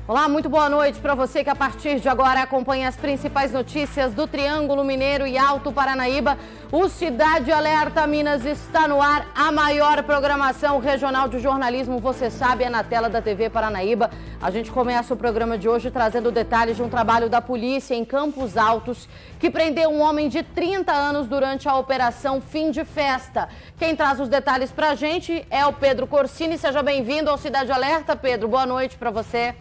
Olá, muito boa noite para você que a partir de agora acompanha as principais notícias do Triângulo Mineiro e Alto Paranaíba. O Cidade Alerta Minas está no ar, a maior programação regional de jornalismo, você sabe, é na tela da TV Paranaíba. A gente começa o programa de hoje trazendo detalhes de um trabalho da polícia em Campos Altos, que prendeu um homem de 30 anos durante a operação Fim de Festa. Quem traz os detalhes para a gente é o Pedro Corsini. Seja bem-vindo ao Cidade Alerta, Pedro. Boa noite para você.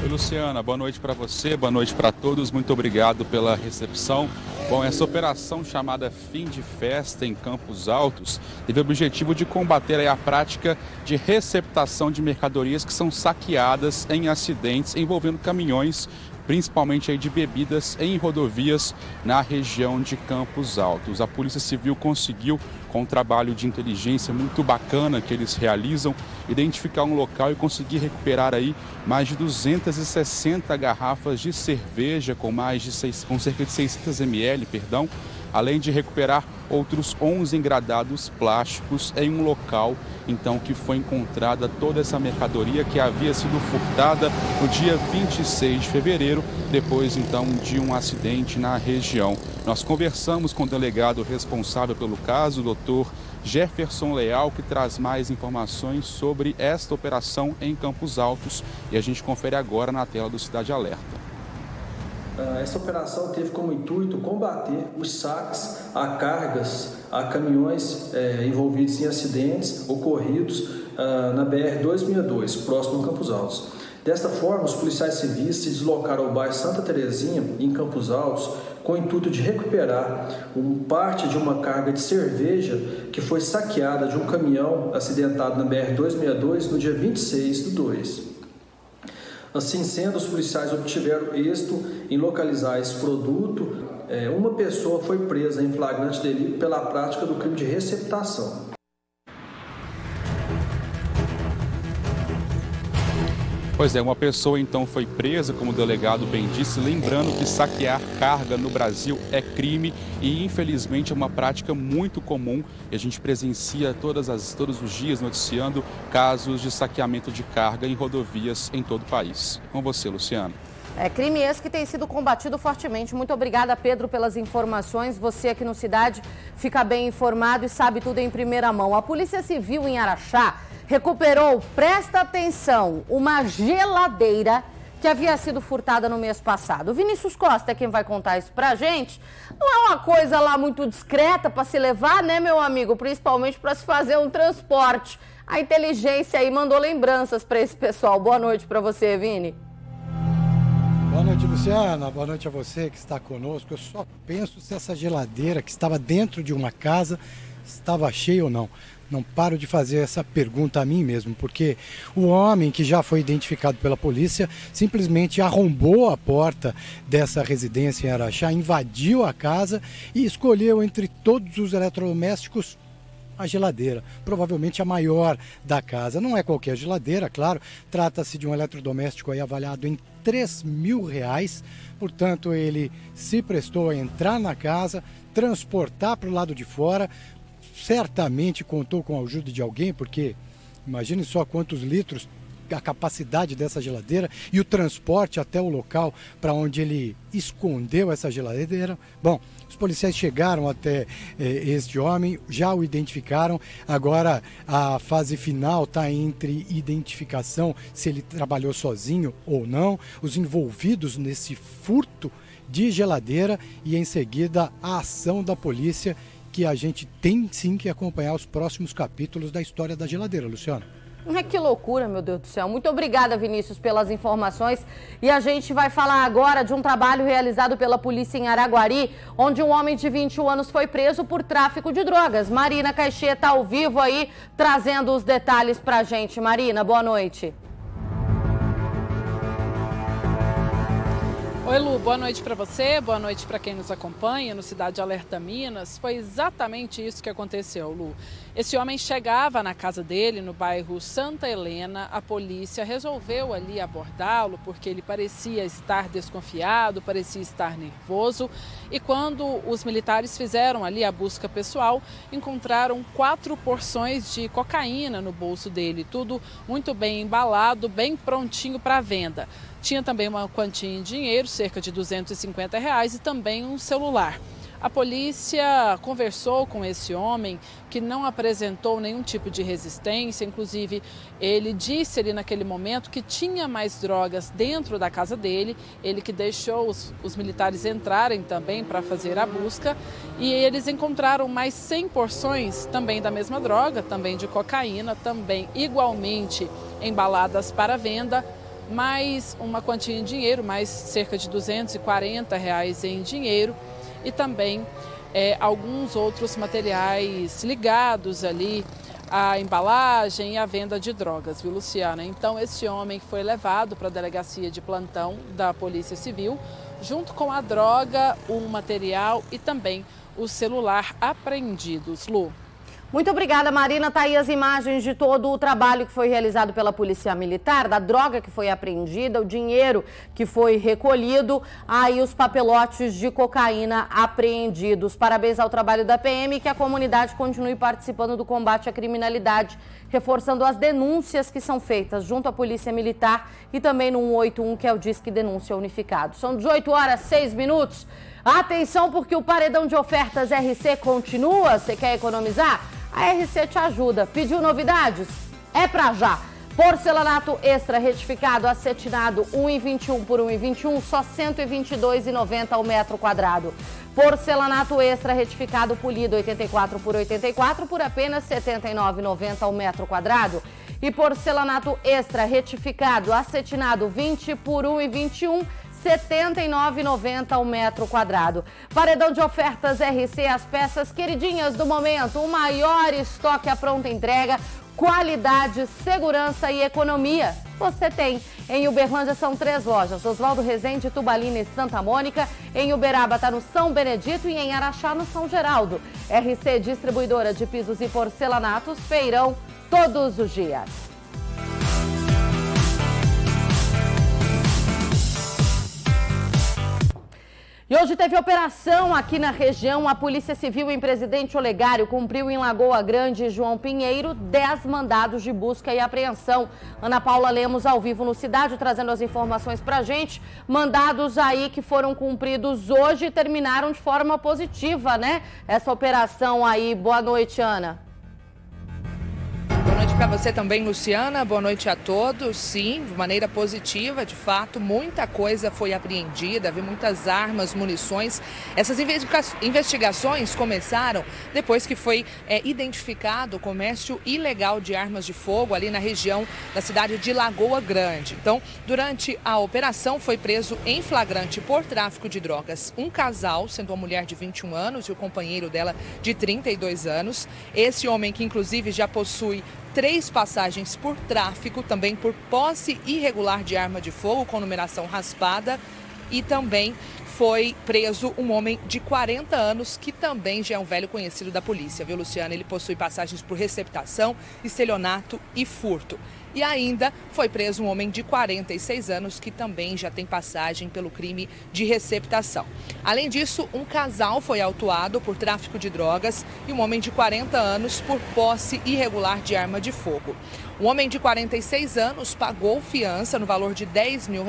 Oi, Luciana, boa noite para você, boa noite para todos, muito obrigado pela recepção. Bom, essa operação chamada Fim de Festa em Campos Altos teve o objetivo de combater a prática de receptação de mercadorias que são saqueadas em acidentes envolvendo caminhões, principalmente aí de bebidas em rodovias na região de Campos Altos. A Polícia Civil conseguiu, com um trabalho de inteligência muito bacana que eles realizam, identificar um local e conseguir recuperar aí mais de 260 garrafas de cerveja com cerca de 600 ml, além de recuperar outros 11 engradados plásticos em um local, então, que foi encontrada toda essa mercadoria que havia sido furtada no dia 26 de fevereiro, depois, então, de um acidente na região. Nós conversamos com o delegado responsável pelo caso, o doutor Jefferson Leal, que traz mais informações sobre esta operação em Campos Altos, e a gente confere agora na tela do Cidade Alerta. Essa operação teve como intuito combater os saques a cargas, a caminhões envolvidos em acidentes ocorridos na BR-262, próximo a Campos Altos. Desta forma, os policiais civis se deslocaram ao bairro Santa Terezinha, em Campos Altos, com o intuito de recuperar parte de uma carga de cerveja que foi saqueada de um caminhão acidentado na BR-262 no dia 26/2. Assim sendo, os policiais obtiveram êxito em localizar esse produto. Uma pessoa foi presa em flagrante delito pela prática do crime de receptação. Pois é, uma pessoa então foi presa, como o delegado bem disse, lembrando que saquear carga no Brasil é crime e infelizmente é uma prática muito comum e a gente presencia todos os dias noticiando casos de saqueamento de carga em rodovias em todo o país. Com você, Luciano. É crime esse que tem sido combatido fortemente. Muito obrigada, Pedro, pelas informações. Você aqui no Cidade fica bem informado e sabe tudo em primeira mão. A Polícia Civil em Araxá recuperou, presta atenção, uma geladeira que havia sido furtada no mês passado. O Vinícius Costa é quem vai contar isso pra gente. Não é uma coisa lá muito discreta para se levar, né, meu amigo? Principalmente para se fazer um transporte. A inteligência aí mandou lembranças para esse pessoal. Boa noite para você, Vini. Boa noite, Luciana. Boa noite a você que está conosco. Eu só penso se essa geladeira que estava dentro de uma casa estava cheia ou não. Não paro de fazer essa pergunta a mim mesmo, porque o homem que já foi identificado pela polícia simplesmente arrombou a porta dessa residência em Araxá, invadiu a casa e escolheu entre todos os eletrodomésticos a geladeira, provavelmente a maior da casa. Não é qualquer geladeira, claro, trata-se de um eletrodoméstico aí avaliado em R$3.000, portanto ele se prestou a entrar na casa, transportar para o lado de fora. Certamente contou com a ajuda de alguém, porque imagine só quantos litros a capacidade dessa geladeira e o transporte até o local para onde ele escondeu essa geladeira. Bom, os policiais chegaram até este homem, já o identificaram. Agora a fase final está entre identificação, se ele trabalhou sozinho ou não, os envolvidos nesse furto de geladeira e em seguida a ação da polícia, que a gente tem sim que acompanhar os próximos capítulos da história da geladeira, Luciano. Que loucura, meu Deus do céu. Muito obrigada, Vinícius, pelas informações. E a gente vai falar agora de um trabalho realizado pela polícia em Araguari, onde um homem de 21 anos foi preso por tráfico de drogas. Marina Caixê está ao vivo aí, trazendo os detalhes pra gente. Marina, boa noite. Oi, Lu, boa noite para você, boa noite para quem nos acompanha no Cidade Alerta Minas. Foi exatamente isso que aconteceu, Lu. Esse homem chegava na casa dele, no bairro Santa Helena. A polícia resolveu ali abordá-lo porque ele parecia estar desconfiado, parecia estar nervoso. E quando os militares fizeram ali a busca pessoal, encontraram 4 porções de cocaína no bolso dele. Tudo muito bem embalado, bem prontinho para venda. Tinha também uma quantia em dinheiro, cerca de R$250, e também um celular. A polícia conversou com esse homem, que não apresentou nenhum tipo de resistência. Inclusive, ele disse ali naquele momento que tinha mais drogas dentro da casa dele. Ele que deixou os militares entrarem também para fazer a busca. E eles encontraram mais 100 porções também da mesma droga, também de cocaína, também igualmente embaladas para venda. Mais uma quantia em dinheiro, mais cerca de R$240 em dinheiro, e também alguns outros materiais ligados ali à embalagem e à venda de drogas, viu, Luciana? Então, esse homem foi levado para a delegacia de plantão da Polícia Civil, junto com a droga, o material e também o celular apreendidos, Lu. Muito obrigada, Marina. Tá aí as imagens de todo o trabalho que foi realizado pela Polícia Militar, da droga que foi apreendida, o dinheiro que foi recolhido, aí os papelotes de cocaína apreendidos. Parabéns ao trabalho da PM e que a comunidade continue participando do combate à criminalidade, reforçando as denúncias que são feitas junto à Polícia Militar e também no 181, que é o Disque Denúncia Unificado. São 18h06. Atenção, porque o paredão de ofertas RC continua. Você quer economizar? A RC te ajuda. Pediu novidades? É pra já. Porcelanato extra retificado acetinado 1,21 por 1,21, só R$ 122,90 ao metro quadrado. Porcelanato extra retificado polido 84 por 84 por apenas R$ 79,90 ao metro quadrado. E porcelanato extra retificado acetinado 20 por 1,21, R$ 79,90 ao metro quadrado. Paredão de ofertas RC, as peças queridinhas do momento, o maior estoque à pronta entrega, qualidade, segurança e economia. Você tem. Em Uberlândia são 3 lojas, Oswaldo Rezende, Tubalina e Santa Mônica. Em Uberaba está no São Benedito e em Araxá no São Geraldo. RC, distribuidora de pisos e porcelanatos, feirão todos os dias. E hoje teve operação aqui na região. A Polícia Civil em Presidente Olegário cumpriu em Lagoa Grande e João Pinheiro 10 mandados de busca e apreensão. Ana Paula Lemos ao vivo no Cidade, trazendo as informações pra gente. Mandados aí que foram cumpridos hoje e terminaram de forma positiva, né? Essa operação aí. Boa noite, Ana. Boa noite para você também, Luciana. Boa noite a todos. Sim, de maneira positiva, de fato, muita coisa foi apreendida, havia muitas armas, munições. Essas investigações começaram depois que foi identificado o comércio ilegal de armas de fogo ali na região da cidade de Lagoa Grande. Então, durante a operação, foi preso em flagrante por tráfico de drogas um casal, sendo uma mulher de 21 anos e o companheiro dela de 32 anos. Esse homem que, inclusive, já possui 3 passagens por tráfico, também por posse irregular de arma de fogo com numeração raspada, e também foi preso um homem de 40 anos que também já é um velho conhecido da polícia, viu, Luciana? Ele possui passagens por receptação, estelionato e furto. E ainda foi preso um homem de 46 anos que também já tem passagem pelo crime de receptação. Além disso, um casal foi autuado por tráfico de drogas e um homem de 40 anos por posse irregular de arma de fogo. Um homem de 46 anos pagou fiança no valor de R$10 mil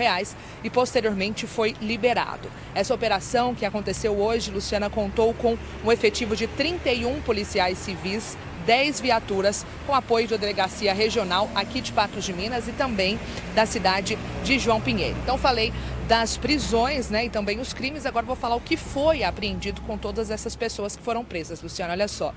e posteriormente foi liberado. Essa operação que aconteceu hoje, Luciana, contou com um efetivo de 31 policiais civis, 10 viaturas, com apoio da Delegacia Regional aqui de Patos de Minas e também da cidade de João Pinheiro. Então, falei das prisões, né, e também os crimes. Agora vou falar o que foi apreendido com todas essas pessoas que foram presas, Luciana. Olha só,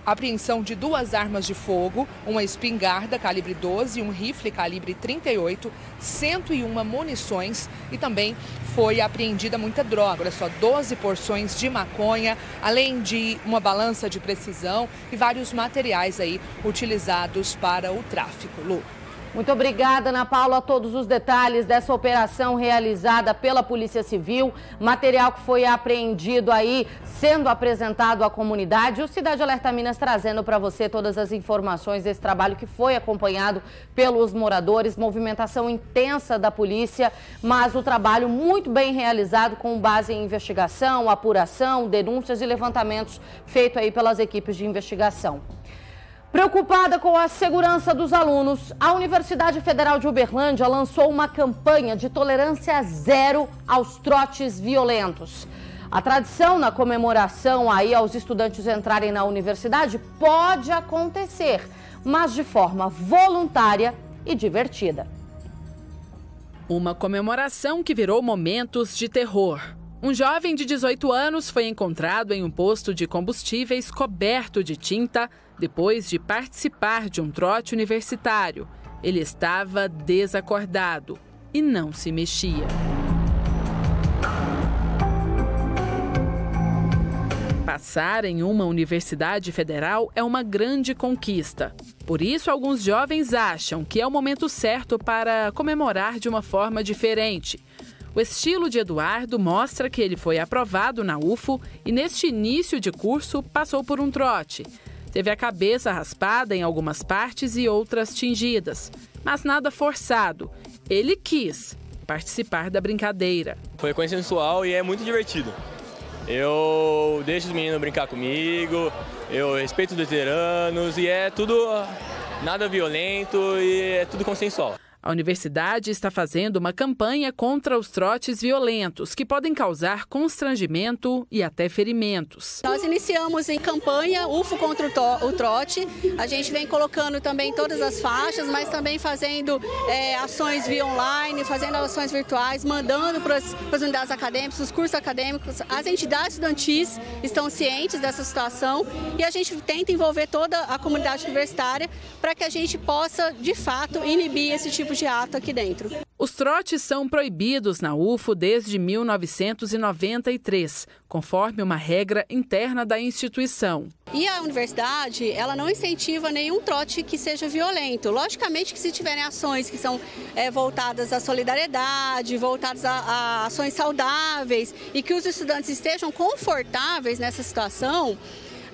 apreensão de 2 armas de fogo, uma espingarda calibre 12 e um rifle calibre 38, 101 munições e também foi apreendida muita droga. Olha só, 12 porções de maconha, além de uma balança de precisão e vários materiais aí utilizados para o tráfico. Lu. Muito obrigada, Ana Paula, a todos os detalhes dessa operação realizada pela Polícia Civil. Material que foi apreendido aí, sendo apresentado à comunidade. O Cidade Alerta Minas trazendo para você todas as informações desse trabalho que foi acompanhado pelos moradores. Movimentação intensa da polícia, mas o trabalho muito bem realizado com base em investigação, apuração, denúncias e levantamentos feito aí pelas equipes de investigação. Preocupada com a segurança dos alunos, a Universidade Federal de Uberlândia lançou uma campanha de tolerância zero aos trotes violentos. A tradição na comemoração aí aos estudantes entrarem na universidade pode acontecer, mas de forma voluntária e divertida. Uma comemoração que virou momentos de terror. Um jovem de 18 anos foi encontrado em um posto de combustíveis coberto de tinta depois de participar de um trote universitário. Ele estava desacordado e não se mexia. Passar em uma universidade federal é uma grande conquista. Por isso, alguns jovens acham que é o momento certo para comemorar de uma forma diferente. O estilo de Eduardo mostra que ele foi aprovado na UFO e, neste início de curso, passou por um trote. Teve a cabeça raspada em algumas partes e outras tingidas, mas nada forçado. Ele quis participar da brincadeira. Foi consensual e é muito divertido. Eu deixo os meninos brincar comigo, eu respeito os veteranos e é tudo nada violento e é tudo consensual. A universidade está fazendo uma campanha contra os trotes violentos, que podem causar constrangimento e até ferimentos. Nós iniciamos em campanha UFO contra o trote. A gente vem colocando também todas as faixas, mas também fazendo ações via online, fazendo ações virtuais, mandando para as unidades acadêmicas, os cursos acadêmicos. As entidades estudantis estão cientes dessa situação e a gente tenta envolver toda a comunidade universitária para que a gente possa, de fato, inibir esse tipo de ato aqui dentro. Os trotes são proibidos na UFO desde 1993, conforme uma regra interna da instituição. E a universidade, ela não incentiva nenhum trote que seja violento. Logicamente que se tiverem ações que são voltadas à solidariedade, voltadas a ações saudáveis e que os estudantes estejam confortáveis nessa situação,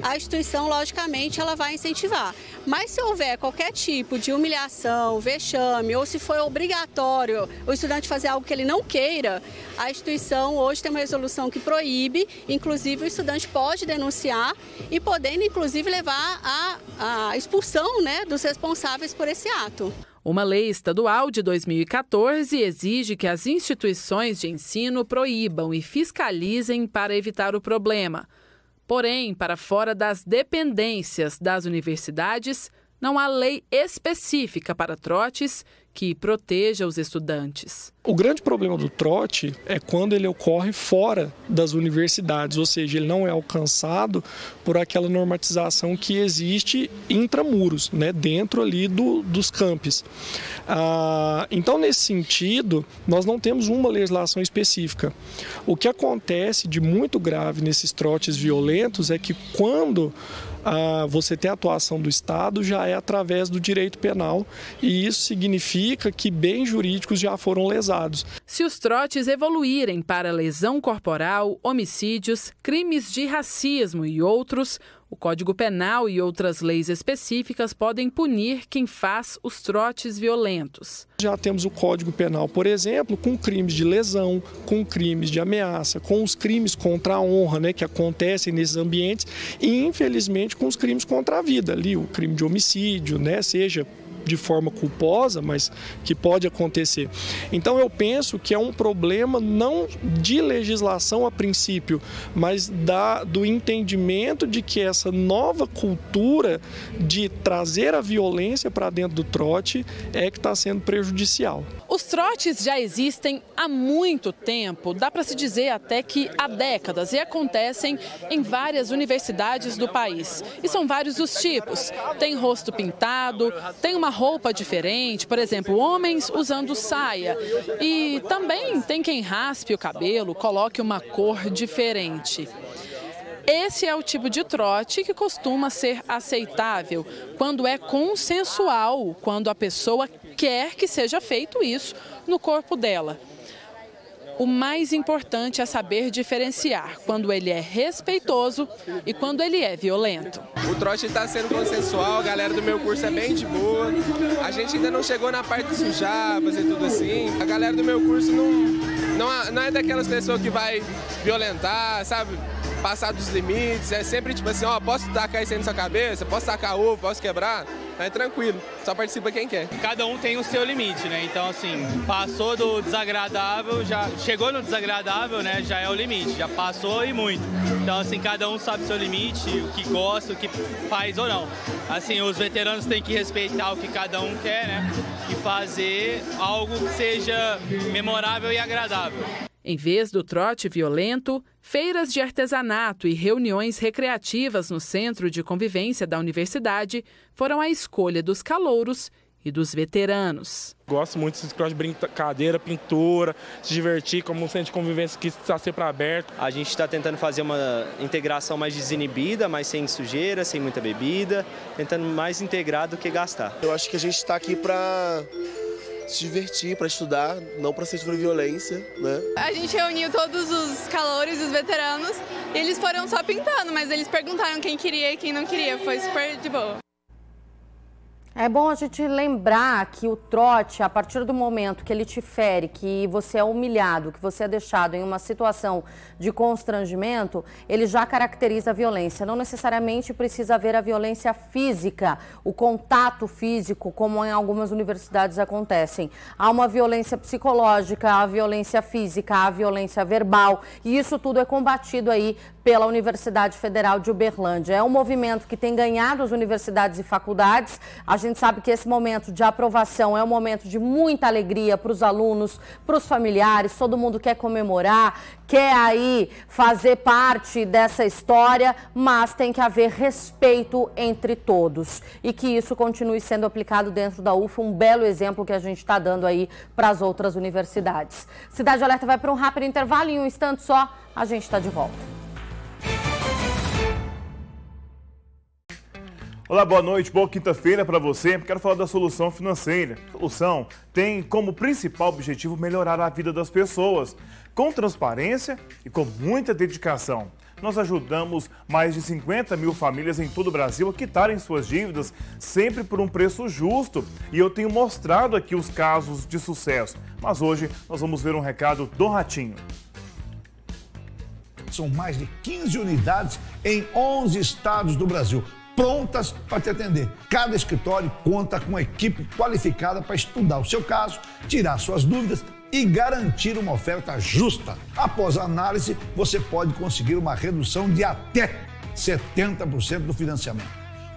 a instituição, logicamente, ela vai incentivar. Mas se houver qualquer tipo de humilhação, vexame, ou se for obrigatório o estudante fazer algo que ele não queira, a instituição hoje tem uma resolução que proíbe, inclusive o estudante pode denunciar e podendo, inclusive, levar à expulsão, né, dos responsáveis por esse ato. Uma lei estadual de 2014 exige que as instituições de ensino proíbam e fiscalizem para evitar o problema. Porém, para fora das dependências das universidades, não há lei específica para trotes que proteja os estudantes. O grande problema do trote é quando ele ocorre fora das universidades, ou seja, ele não é alcançado por aquela normatização que existe intramuros, né, dentro ali dos campos. Então, nesse sentido, nós não temos uma legislação específica. O que acontece de muito grave nesses trotes violentos é que quando você tem a atuação do Estado, já é através do direito penal, e isso significa que bens jurídicos já foram lesados. Se os trotes evoluírem para lesão corporal, homicídios, crimes de racismo e outros, o Código Penal e outras leis específicas podem punir quem faz os trotes violentos. Já temos o Código Penal, por exemplo, com crimes de lesão, com crimes de ameaça, com os crimes contra a honra, né, que acontecem nesses ambientes, e infelizmente com os crimes contra a vida, ali o crime de homicídio, né, seja de forma culposa, mas que pode acontecer. Então eu penso que é um problema não de legislação a princípio, mas do entendimento de que essa nova cultura de trazer a violência para dentro do trote é que está sendo prejudicial. Os trotes já existem há muito tempo, dá para se dizer até que há décadas, e acontecem em várias universidades do país. E são vários os tipos. Tem rosto pintado, tem uma roupa diferente, por exemplo, homens usando saia. E também tem quem raspe o cabelo, coloque uma cor diferente. Esse é o tipo de trote que costuma ser aceitável quando é consensual, quando a pessoa quer que seja feito isso no corpo dela. O mais importante é saber diferenciar quando ele é respeitoso e quando ele é violento. O trote está sendo consensual, a galera do meu curso é bem de boa. A gente ainda não chegou na parte de sujar, fazer tudo assim. A galera do meu curso não é daquelas pessoas que vai violentar, sabe? Passar dos limites. É sempre tipo assim, ó, posso tacar isso aí na sua cabeça? Posso tacar ovo? Posso quebrar? É tranquilo, só participa quem quer. Cada um tem o seu limite, né? Então, assim, passou do desagradável, já chegou no desagradável, né? Já é o limite, já passou e muito. Então, assim, cada um sabe o seu limite, o que gosta, o que faz ou não. Assim, os veteranos têm que respeitar o que cada um quer, né? E fazer algo que seja memorável e agradável. Em vez do trote violento, feiras de artesanato e reuniões recreativas no Centro de Convivência da Universidade foram a escolha dos calouros e dos veteranos. Gosto muito desse trote de brincadeira, pintura, se divertir, como um centro de convivência que está sempre aberto. A gente está tentando fazer uma integração mais desinibida, mas sem sujeira, sem muita bebida, tentando mais integrar do que gastar. Eu acho que a gente está aqui para se divertir, para estudar, não para sofrer violência, né? A gente reuniu todos os calouros e os veteranos e eles foram só pintando, mas eles perguntaram quem queria e quem não queria, foi super de boa. É bom a gente lembrar que o trote, a partir do momento que ele te fere, que você é humilhado, que você é deixado em uma situação de constrangimento, ele já caracteriza a violência. Não necessariamente precisa haver a violência física, o contato físico, como em algumas universidades acontecem. Há uma violência psicológica, a violência física, a violência verbal, e isso tudo é combatido aí pela Universidade Federal de Uberlândia. É um movimento que tem ganhado as universidades e faculdades. A gente sabe que esse momento de aprovação é um momento de muita alegria para os alunos, para os familiares, todo mundo quer comemorar, quer aí fazer parte dessa história, mas tem que haver respeito entre todos e que isso continue sendo aplicado dentro da UFA, um belo exemplo que a gente está dando aí para as outras universidades. Cidade Alerta vai para um rápido intervalo, em um instante só a gente está de volta. Olá, boa noite, boa quinta-feira para você. Quero falar da Solução Financeira. A Solução tem como principal objetivo melhorar a vida das pessoas, com transparência e com muita dedicação. Nós ajudamos mais de 50 mil famílias em todo o Brasil a quitarem suas dívidas, sempre por um preço justo. E eu tenho mostrado aqui os casos de sucesso. Mas hoje nós vamos ver um recado do Ratinho. São mais de 15 unidades em 11 estados do Brasil, prontas para te atender. Cada escritório conta com uma equipe qualificada para estudar o seu caso, tirar suas dúvidas e garantir uma oferta justa. Após a análise, você pode conseguir uma redução de até 70% do financiamento.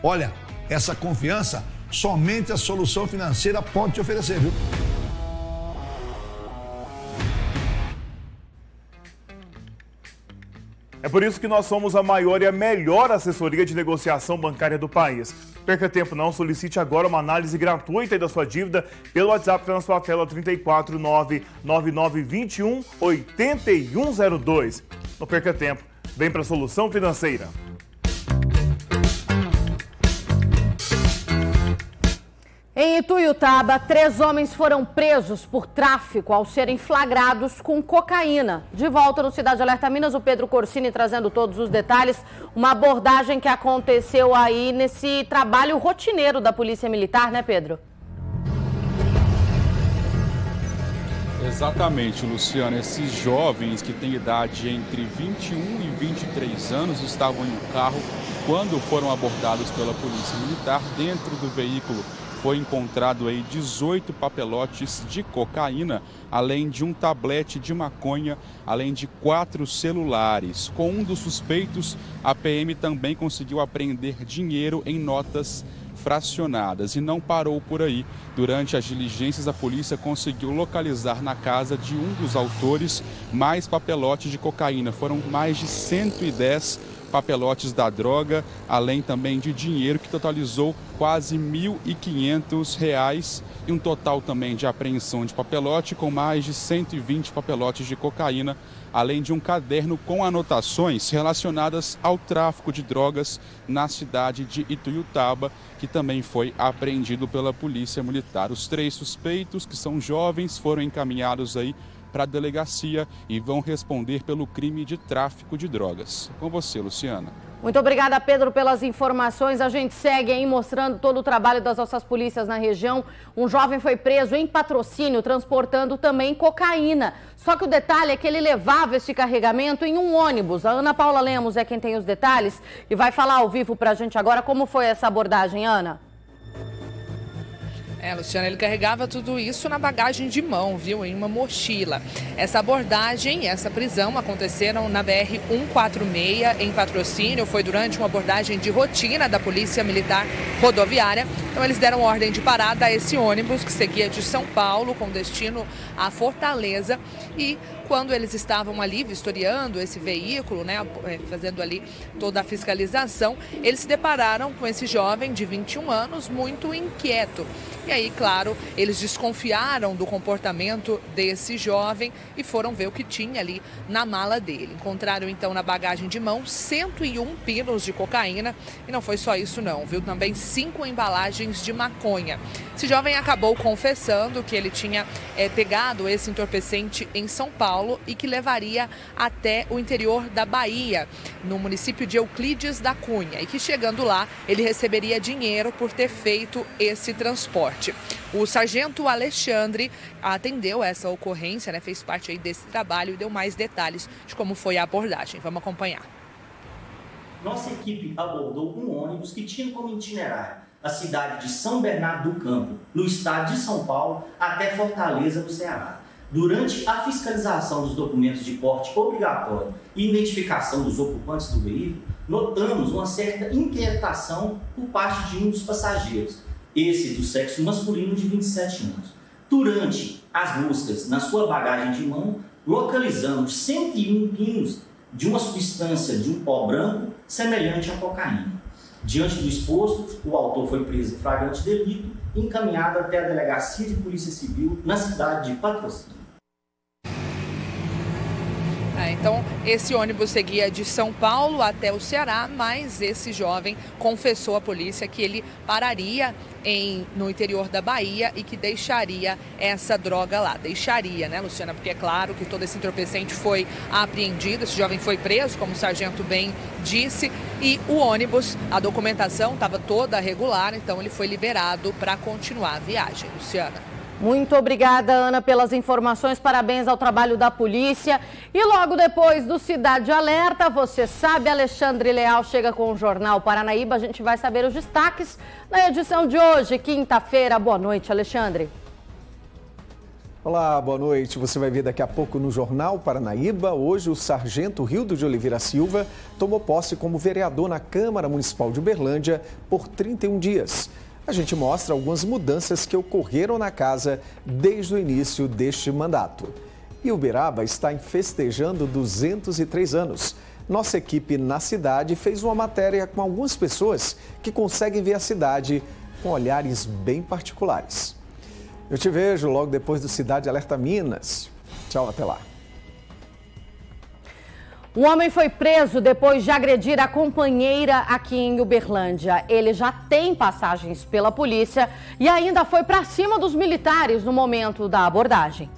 Olha, essa confiança somente a Solução Financeira pode te oferecer, viu? É por isso que nós somos a maior e a melhor assessoria de negociação bancária do país. Perca tempo não, solicite agora uma análise gratuita da sua dívida pelo WhatsApp que está na sua tela, 349-9921-8102. Não perca tempo, vem para a Solução Financeira. Em Ituiutaba, 3 homens foram presos por tráfico ao serem flagrados com cocaína. De volta no Cidade Alerta Minas, o Pedro Corsini trazendo todos os detalhes. Uma abordagem que aconteceu aí nesse trabalho rotineiro da Polícia Militar, né, Pedro? Exatamente, Luciana. Esses jovens que têm idade entre 21 e 23 anos estavam em um carro quando foram abordados pela Polícia Militar. Dentro do veículo foi encontrado aí 18 papelotes de cocaína, além de um tablete de maconha, além de 4 celulares. Com um dos suspeitos, a PM também conseguiu apreender dinheiro em notas fracionadas. E não parou por aí. Durante as diligências, a polícia conseguiu localizar na casa de um dos autores mais papelotes de cocaína. Foram mais de 110 papelotes da droga, além também de dinheiro que totalizou quase R$ 1.500 e um total também de apreensão de papelote com mais de 120 papelotes de cocaína, além de um caderno com anotações relacionadas ao tráfico de drogas na cidade de Ituiutaba, que também foi apreendido pela Polícia Militar. Os 3 suspeitos, que são jovens, foram encaminhados aí para a delegacia e vão responder pelo crime de tráfico de drogas. Com você, Luciana. Muito obrigada, Pedro, pelas informações. A gente segue aí mostrando todo o trabalho das nossas polícias na região. Um jovem foi preso em Patrocínio, transportando também cocaína. Só que o detalhe é que ele levava esse carregamento em um ônibus. A Ana Paula Lemos é quem tem os detalhes e vai falar ao vivo para a gente agora como foi essa abordagem, Ana. Luciana, ele carregava tudo isso na bagagem de mão, viu? Em uma mochila. Essa abordagem, essa prisão aconteceram na BR-146 em Patrocínio. Foi durante uma abordagem de rotina da Polícia Militar Rodoviária. Então eles deram ordem de parada a esse ônibus que seguia de São Paulo com destino a Fortaleza. E quando eles estavam ali vistoriando esse veículo, né, fazendo ali toda a fiscalização, eles se depararam com esse jovem de 21 anos muito inquieto. E aí, claro, eles desconfiaram do comportamento desse jovem e foram ver o que tinha ali na mala dele. Encontraram então na bagagem de mão 101 pinos de cocaína e não foi só isso não, viu? Também 5 embalagens de maconha. Esse jovem acabou confessando que ele tinha pegado esse entorpecente em São Paulo e que levaria até o interior da Bahia, no município de Euclides da Cunha, e que chegando lá ele receberia dinheiro por ter feito esse transporte. O sargento Alexandre atendeu essa ocorrência, né, fez parte aí desse trabalho e deu mais detalhes de como foi a abordagem. Vamos acompanhar. Nossa equipe abordou um ônibus que tinha como itinerário a cidade de São Bernardo do Campo, no estado de São Paulo, até Fortaleza, no Ceará. Durante a fiscalização dos documentos de porte obrigatório e identificação dos ocupantes do veículo, notamos uma certa inquietação por parte de um dos passageiros, esse do sexo masculino de 27 anos. Durante as buscas na sua bagagem de mão, localizamos 101 pinos de uma substância de um pó branco semelhante à cocaína. Diante do exposto, o autor foi preso em flagrante delito e encaminhado até a Delegacia de Polícia Civil na cidade de Patrocínio. Então, esse ônibus seguia de São Paulo até o Ceará, mas esse jovem confessou à polícia que ele pararia no interior da Bahia e que deixaria essa droga lá. Deixaria, né, Luciana? Porque é claro que todo esse entorpecente foi apreendido, esse jovem foi preso, como o sargento bem disse, e o ônibus, a documentação estava toda regular, então ele foi liberado para continuar a viagem. Luciana. Muito obrigada, Ana, pelas informações. Parabéns ao trabalho da polícia. E logo depois do Cidade Alerta, você sabe, Alexandre Leal chega com o Jornal Paranaíba. A gente vai saber os destaques na edição de hoje, quinta-feira. Boa noite, Alexandre. Olá, boa noite. Você vai ver daqui a pouco no Jornal Paranaíba. Hoje o sargento Rildo de Oliveira Silva tomou posse como vereador na Câmara Municipal de Uberlândia por 31 dias. A gente mostra algumas mudanças que ocorreram na casa desde o início deste mandato. E Uberaba está festejando 203 anos. Nossa equipe na cidade fez uma matéria com algumas pessoas que conseguem ver a cidade com olhares bem particulares. Eu te vejo logo depois do Cidade Alerta Minas. Tchau, até lá. Um homem foi preso depois de agredir a companheira aqui em Uberlândia. Ele já tem passagens pela polícia e ainda foi para cima dos militares no momento da abordagem.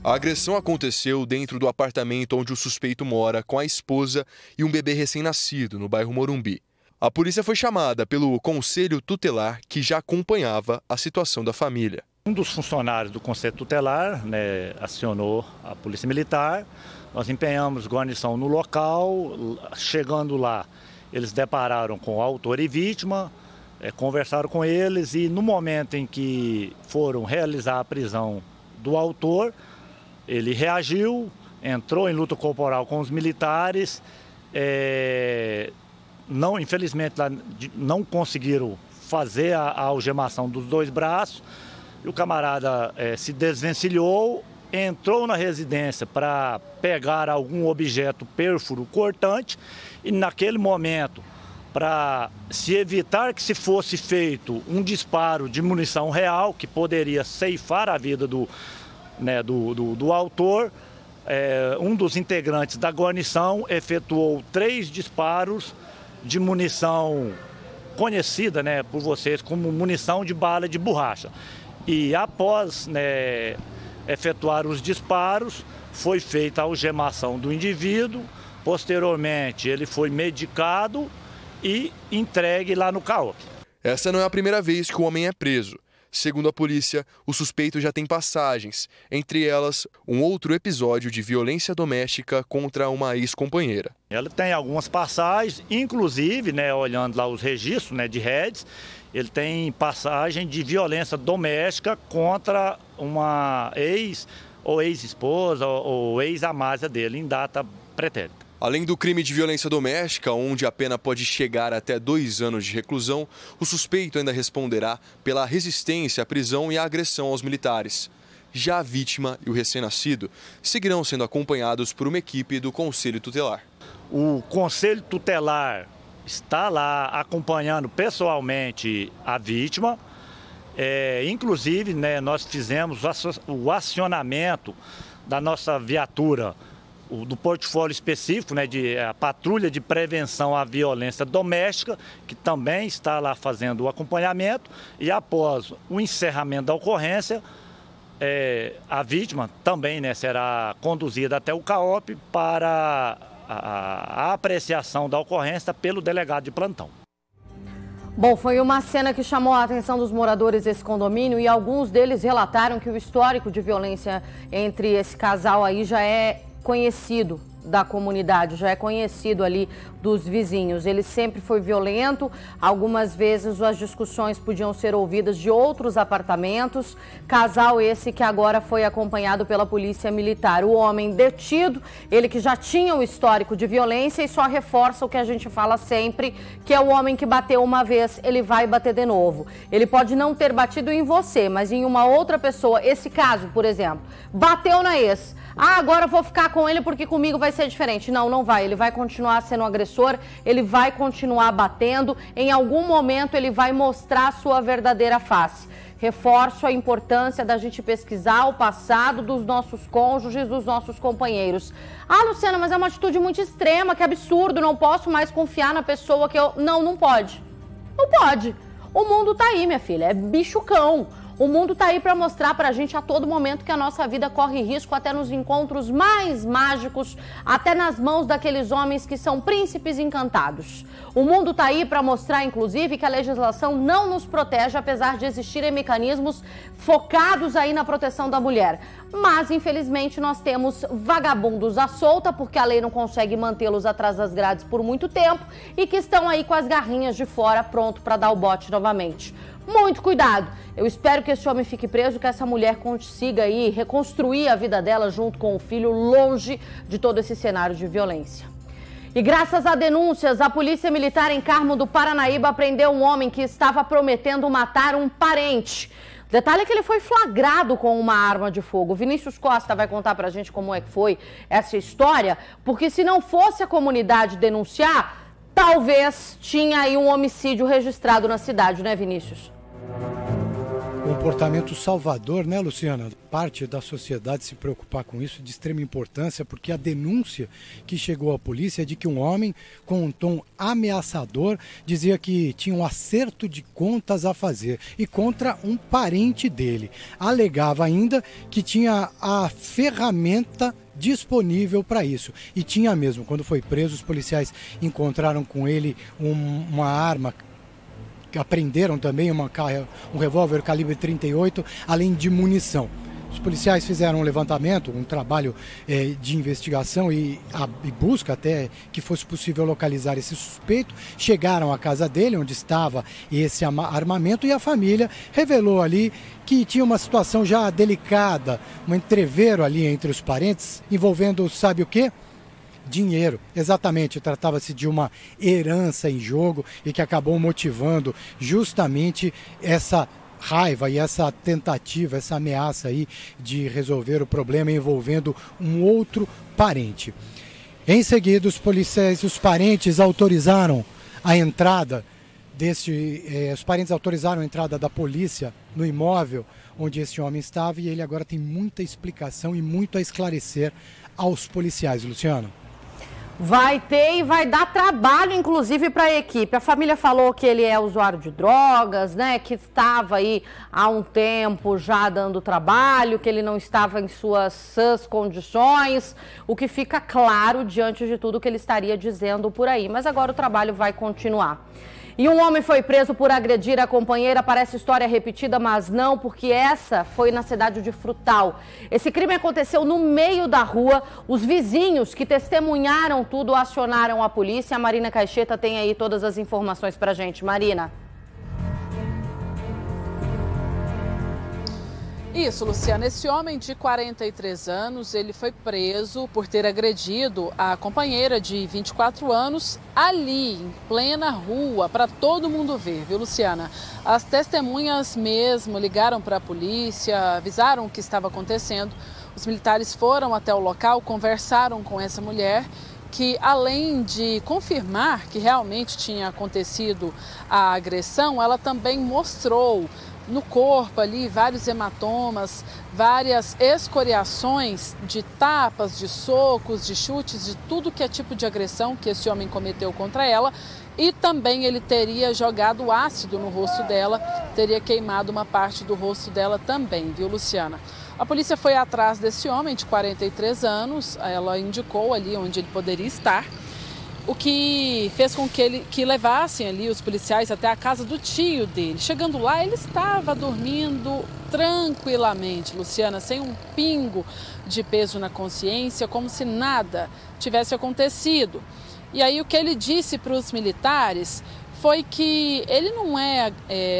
A agressão aconteceu dentro do apartamento onde o suspeito mora com a esposa e um bebê recém-nascido no bairro Morumbi. A polícia foi chamada pelo Conselho Tutelar, que já acompanhava a situação da família. Um dos funcionários do Conselho Tutelar, né, acionou a Polícia Militar. Nós empenhamos guarnição no local. Chegando lá, eles depararam com o autor e vítima, conversaram com eles e no momento em que foram realizar a prisão do autor, ele reagiu, entrou em luta corporal com os militares. Infelizmente, não conseguiram fazer a algemação dos dois braços. E o camarada se desvencilhou entrou na residência para pegar algum objeto pérfuro cortante e naquele momento, para se evitar que se fosse feito um disparo de munição real, que poderia ceifar a vida do autor, um dos integrantes da guarnição efetuou 3 disparos de munição conhecida, por vocês como munição de bala de borracha. E após efetuar os disparos, foi feita a algemação do indivíduo. Posteriormente, ele foi medicado e entregue lá no CAOP. Essa não é a primeira vez que o homem é preso. Segundo a polícia, o suspeito já tem passagens, entre elas um outro episódio de violência doméstica contra uma ex-companheira. Ele tem algumas passagens, inclusive, olhando lá os registros de redes, ele tem passagem de violência doméstica contra uma ex ou ex-esposa ou ex-amada dele em data pretérita. Além do crime de violência doméstica, onde a pena pode chegar até 2 anos de reclusão, o suspeito ainda responderá pela resistência à prisão e à agressão aos militares. Já a vítima e o recém-nascido seguirão sendo acompanhados por uma equipe do Conselho Tutelar. O Conselho Tutelar está lá acompanhando pessoalmente a vítima. Inclusive, nós fizemos o acionamento da nossa viatura, do portfólio específico, de a patrulha de prevenção à violência doméstica, que também está lá fazendo o acompanhamento, e após o encerramento da ocorrência, a vítima também será conduzida até o CAOP para a apreciação da ocorrência pelo delegado de plantão. Bom, foi uma cena que chamou a atenção dos moradores desse condomínio e alguns deles relataram que o histórico de violência entre esse casal aí já é conhecido da comunidade, já é conhecido ali dos vizinhos. Ele sempre foi violento, algumas vezes as discussões podiam ser ouvidas de outros apartamentos. Casal esse que agora foi acompanhado pela polícia militar. O homem detido, ele que já tinha um histórico de violência e só reforça o que a gente fala sempre, que é o homem que bateu uma vez, ele vai bater de novo. Ele pode não ter batido em você, mas em uma outra pessoa. Esse caso, por exemplo, bateu na ex. Agora vou ficar com ele porque comigo vai ser diferente. Não, não vai. Ele vai continuar sendo um agressor, ele vai continuar batendo. Em algum momento ele vai mostrar a sua verdadeira face. Reforço a importância da gente pesquisar o passado dos nossos cônjuges, dos nossos companheiros. Luciana, mas é uma atitude muito extrema, que absurdo, não posso mais confiar na pessoa que eu... Não pode. Não pode. O mundo tá aí, minha filha, é bicho cão. O mundo tá aí para mostrar pra gente a todo momento que a nossa vida corre risco, até nos encontros mais mágicos, até nas mãos daqueles homens que são príncipes encantados. O mundo tá aí para mostrar, inclusive, que a legislação não nos protege, apesar de existirem mecanismos focados aí na proteção da mulher. Mas, infelizmente, nós temos vagabundos à solta, porque a lei não consegue mantê-los atrás das grades por muito tempo e que estão aí com as garrinhas de fora, pronto para dar o bote novamente. Muito cuidado. Eu espero que esse homem fique preso, que essa mulher consiga aí reconstruir a vida dela junto com o filho, longe de todo esse cenário de violência. E graças a denúncias, a Polícia Militar em Carmo do Paranaíba prendeu um homem que estava prometendo matar um parente. Detalhe é que ele foi flagrado com uma arma de fogo. Vinícius Costa vai contar pra gente como é que foi essa história, porque se não fosse a comunidade denunciar, talvez tinha aí um homicídio registrado na cidade, né, Vinícius? Comportamento salvador, né, Luciana? Parte da sociedade se preocupar com isso de extrema importância, porque a denúncia que chegou à polícia é de que um homem com um tom ameaçador dizia que tinha um acerto de contas a fazer e contra um parente dele. Alegava ainda que tinha a ferramenta disponível para isso. E tinha mesmo. Quando foi preso, os policiais encontraram com ele uma arma, apreenderam também um revólver calibre 38, além de munição. Os policiais fizeram um levantamento, um trabalho de investigação e busca até que fosse possível localizar esse suspeito. Chegaram à casa dele, onde estava esse armamento, e a família revelou ali que tinha uma situação já delicada, um entrevero ali entre os parentes, envolvendo, sabe o quê? Dinheiro. Exatamente, tratava-se de uma herança em jogo e que acabou motivando justamente essa raiva e essa tentativa, essa ameaça aí de resolver o problema envolvendo um outro parente. Em seguida, os policiais e os parentes autorizaram a entrada os parentes autorizaram a entrada da polícia no imóvel onde esse homem estava e ele agora tem muita explicação e muito a esclarecer aos policiais. Luciano. Vai ter e vai dar trabalho, inclusive, para a equipe. A família falou que ele é usuário de drogas, né? Que estava aí há um tempo já dando trabalho, que ele não estava em suas sãs condições, o que fica claro diante de tudo que ele estaria dizendo por aí. Mas agora o trabalho vai continuar. E um homem foi preso por agredir a companheira. Parece história repetida, mas não, porque essa foi na cidade de Frutal. Esse crime aconteceu no meio da rua. Os vizinhos que testemunharam tudo acionaram a polícia. A Marina Caixeta tem aí todas as informações pra gente. Marina. Isso, Luciana. Esse homem de 43 anos, ele foi preso por ter agredido a companheira de 24 anos ali, em plena rua, para todo mundo ver, viu, Luciana? As testemunhas mesmo ligaram para a polícia, avisaram o que estava acontecendo. Os militares foram até o local, conversaram com essa mulher, que além de confirmar que realmente tinha acontecido a agressão, ela também mostrou no corpo ali vários hematomas, várias escoriações de tapas, de socos, de chutes, de tudo que é tipo de agressão que esse homem cometeu contra ela. E também ele teria jogado ácido no rosto dela, teria queimado uma parte do rosto dela também, viu, Luciana? A polícia foi atrás desse homem de 43 anos, ela indicou ali onde ele poderia estar, o que fez com que levassem ali os policiais até a casa do tio dele. Chegando lá, ele estava dormindo tranquilamente, Luciana, sem um pingo de peso na consciência, como se nada tivesse acontecido. E aí o que ele disse para os militares foi que ele não é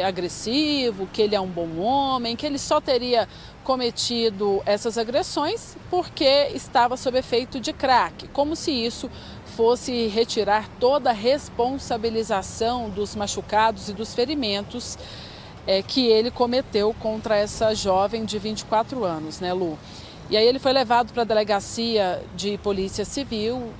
agressivo, que ele é um bom homem, que ele só teria cometido essas agressões porque estava sob efeito de crack, como se isso fosse retirar toda a responsabilização dos machucados e dos ferimentos que ele cometeu contra essa jovem de 24 anos, né, Lu? E aí ele foi levado para a delegacia de polícia civil,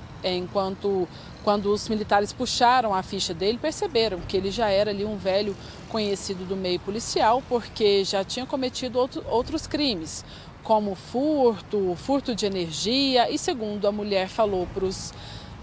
quando os militares puxaram a ficha dele, perceberam que ele já era ali um velho conhecido do meio policial, porque já tinha cometido outros crimes, como furto de energia e, segundo a mulher falou para os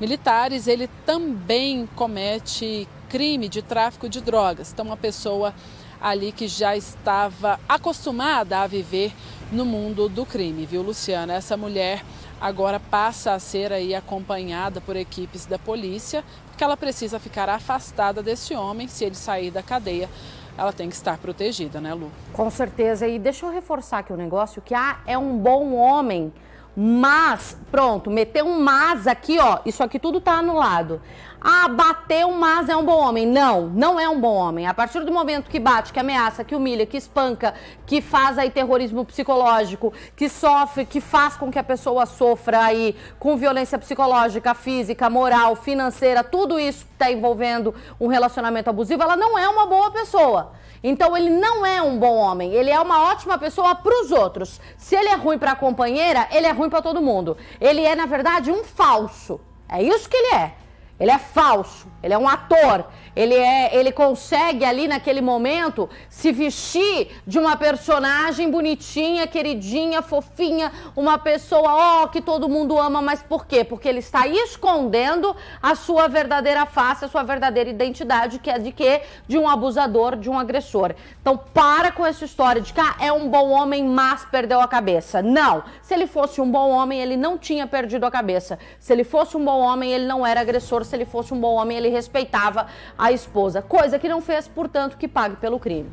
militares, ele também comete crime de tráfico de drogas. Então, uma pessoa ali que já estava acostumada a viver no mundo do crime, viu, Luciana? Essa mulher agora passa a ser aí acompanhada por equipes da polícia, porque ela precisa ficar afastada desse homem. Se ele sair da cadeia, ela tem que estar protegida, né, Lu? Com certeza. E deixa eu reforçar aqui o negócio, que é um bom homem, mas, pronto, meteu um mas aqui, ó, isso aqui tudo tá anulado. Ah, bateu um mas é um bom homem. Não, não é um bom homem. A partir do momento que bate, que ameaça, que humilha, que espanca, que faz aí terrorismo psicológico, que sofre, que faz com que a pessoa sofra aí com violência psicológica, física, moral, financeira, tudo isso que está envolvendo um relacionamento abusivo, ela não é uma boa pessoa. Então ele não é um bom homem, ele é uma ótima pessoa para os outros. Se ele é ruim para a companheira, ele é ruim para todo mundo. Ele é, na verdade, um falso. É isso que ele é. Ele é falso, ele é um ator, ele consegue ali naquele momento se vestir de uma personagem bonitinha, queridinha, fofinha, uma pessoa que todo mundo ama, mas por quê? Porque ele está escondendo a sua verdadeira face, a sua verdadeira identidade, que é de quê? De um abusador, de um agressor. Então para com essa história de que é um bom homem, mas perdeu a cabeça. Não, se ele fosse um bom homem, ele não tinha perdido a cabeça. Se ele fosse um bom homem, ele não era agressor. Se ele fosse um bom homem, ele respeitava a esposa, coisa que não fez, portanto, que pague pelo crime.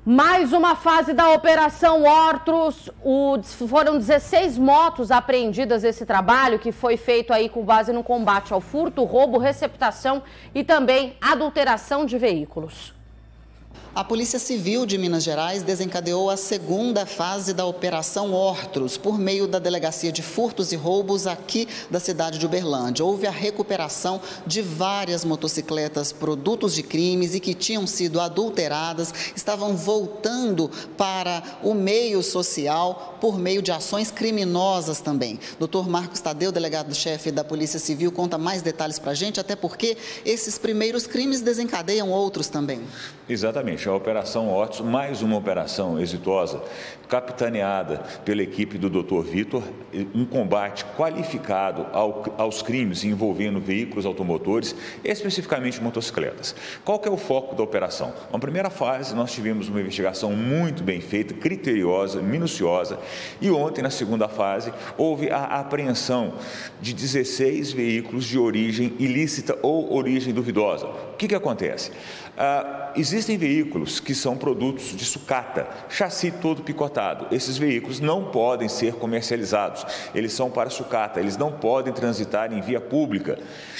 Mais uma fase da Operação Hortus, foram 16 motos apreendidas nesse trabalho, que foi feito aí com base no combate ao furto, roubo, receptação e também adulteração de veículos. A Polícia Civil de Minas Gerais desencadeou a segunda fase da Operação Hortos, por meio da Delegacia de Furtos e Roubos aqui da cidade de Uberlândia. Houve a recuperação de várias motocicletas produtos de crimes e que tinham sido adulteradas, estavam voltando para o meio social por meio de ações criminosas também. Dr. Marcos Tadeu, delegado-chefe da Polícia Civil, conta mais detalhes para a gente, até porque esses primeiros crimes desencadeiam outros também. Exatamente. A Operação Hortos, mais uma operação exitosa, capitaneada pela equipe do Dr. Vitor, um combate qualificado aos crimes envolvendo veículos automotores, especificamente motocicletas. Qual que é o foco da operação? Na primeira fase, nós tivemos uma investigação muito bem feita, criteriosa, minuciosa, e ontem, na segunda fase, houve a apreensão de 16 veículos de origem ilícita ou origem duvidosa. O que acontece? Existem veículos que são produtos de sucata, chassi todo picotado. Esses veículos não podem ser comercializados, eles são para sucata, eles não podem transitar em via pública.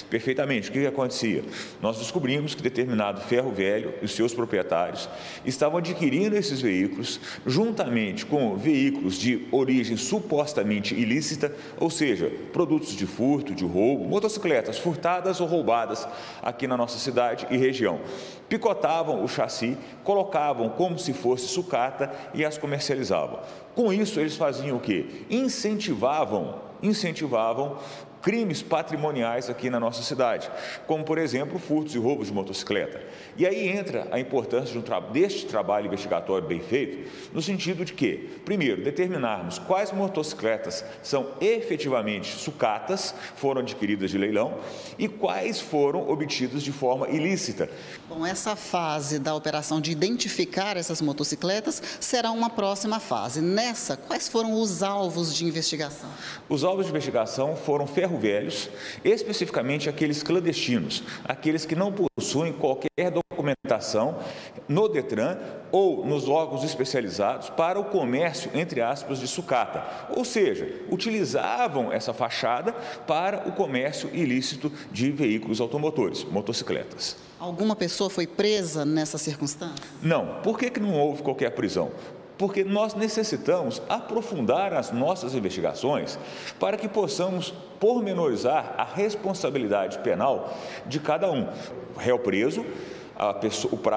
Perfeitamente, o que acontecia? Nós descobrimos que determinado ferro velho e os seus proprietários estavam adquirindo esses veículos juntamente com veículos de origem supostamente ilícita, ou seja, produtos de furto, de roubo, motocicletas furtadas ou roubadas aqui na nossa cidade e região. Picotavam o chassi, colocavam como se fosse sucata e as comercializavam. Com isso, eles faziam o quê? Incentivavam crimes patrimoniais aqui na nossa cidade, como, por exemplo, furtos e roubos de motocicleta. E aí entra a importância deste trabalho investigatório bem feito, no sentido de que, primeiro, determinarmos quais motocicletas são efetivamente sucatas, foram adquiridas de leilão, e quais foram obtidas de forma ilícita. Bom, essa fase da operação de identificar essas motocicletas será uma próxima fase. Nessa, quais foram os alvos de investigação? Os alvos de investigação foram ferro velhos, especificamente aqueles clandestinos, aqueles que não possuem qualquer documentação no Detran ou nos órgãos especializados para o comércio, entre aspas, de sucata. Ou seja, utilizavam essa fachada para o comércio ilícito de veículos automotores, motocicletas. Alguma pessoa foi presa nessa circunstância? Não. Por que não houve qualquer prisão? Porque nós necessitamos aprofundar as nossas investigações para que possamos pormenorizar a responsabilidade penal de cada um. O réu preso,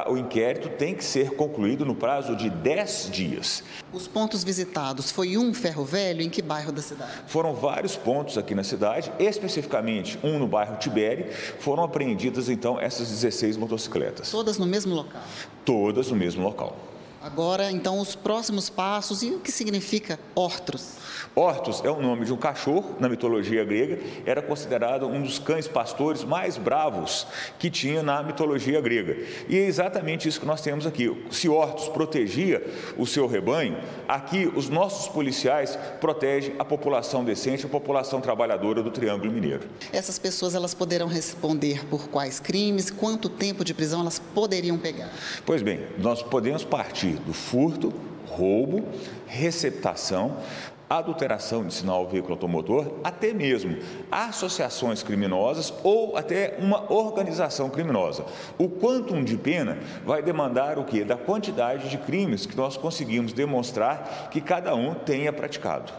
o inquérito tem que ser concluído no prazo de 10 dias. Os pontos visitados, foi um ferro velho em que bairro da cidade? Foram vários pontos aqui na cidade, especificamente um no bairro Tibere. Foram apreendidas então essas 16 motocicletas. Todas no mesmo local? Todas no mesmo local. Agora, então, os próximos passos e o que significa Hortos? Hortos é o nome de um cachorro, na mitologia grega, era considerado um dos cães pastores mais bravos que tinha na mitologia grega. E é exatamente isso que nós temos aqui. Se Hortos protegia o seu rebanho, aqui os nossos policiais protegem a população decente, a população trabalhadora do Triângulo Mineiro. Essas pessoas, elas poderão responder por quais crimes, quanto tempo de prisão elas poderiam pegar? Pois bem, nós podemos partir do furto, roubo, receptação, adulteração de sinal veículo automotor, até mesmo associações criminosas ou até uma organização criminosa. O quantum de pena vai demandar o quê? Da quantidade de crimes que nós conseguimos demonstrar que cada um tenha praticado.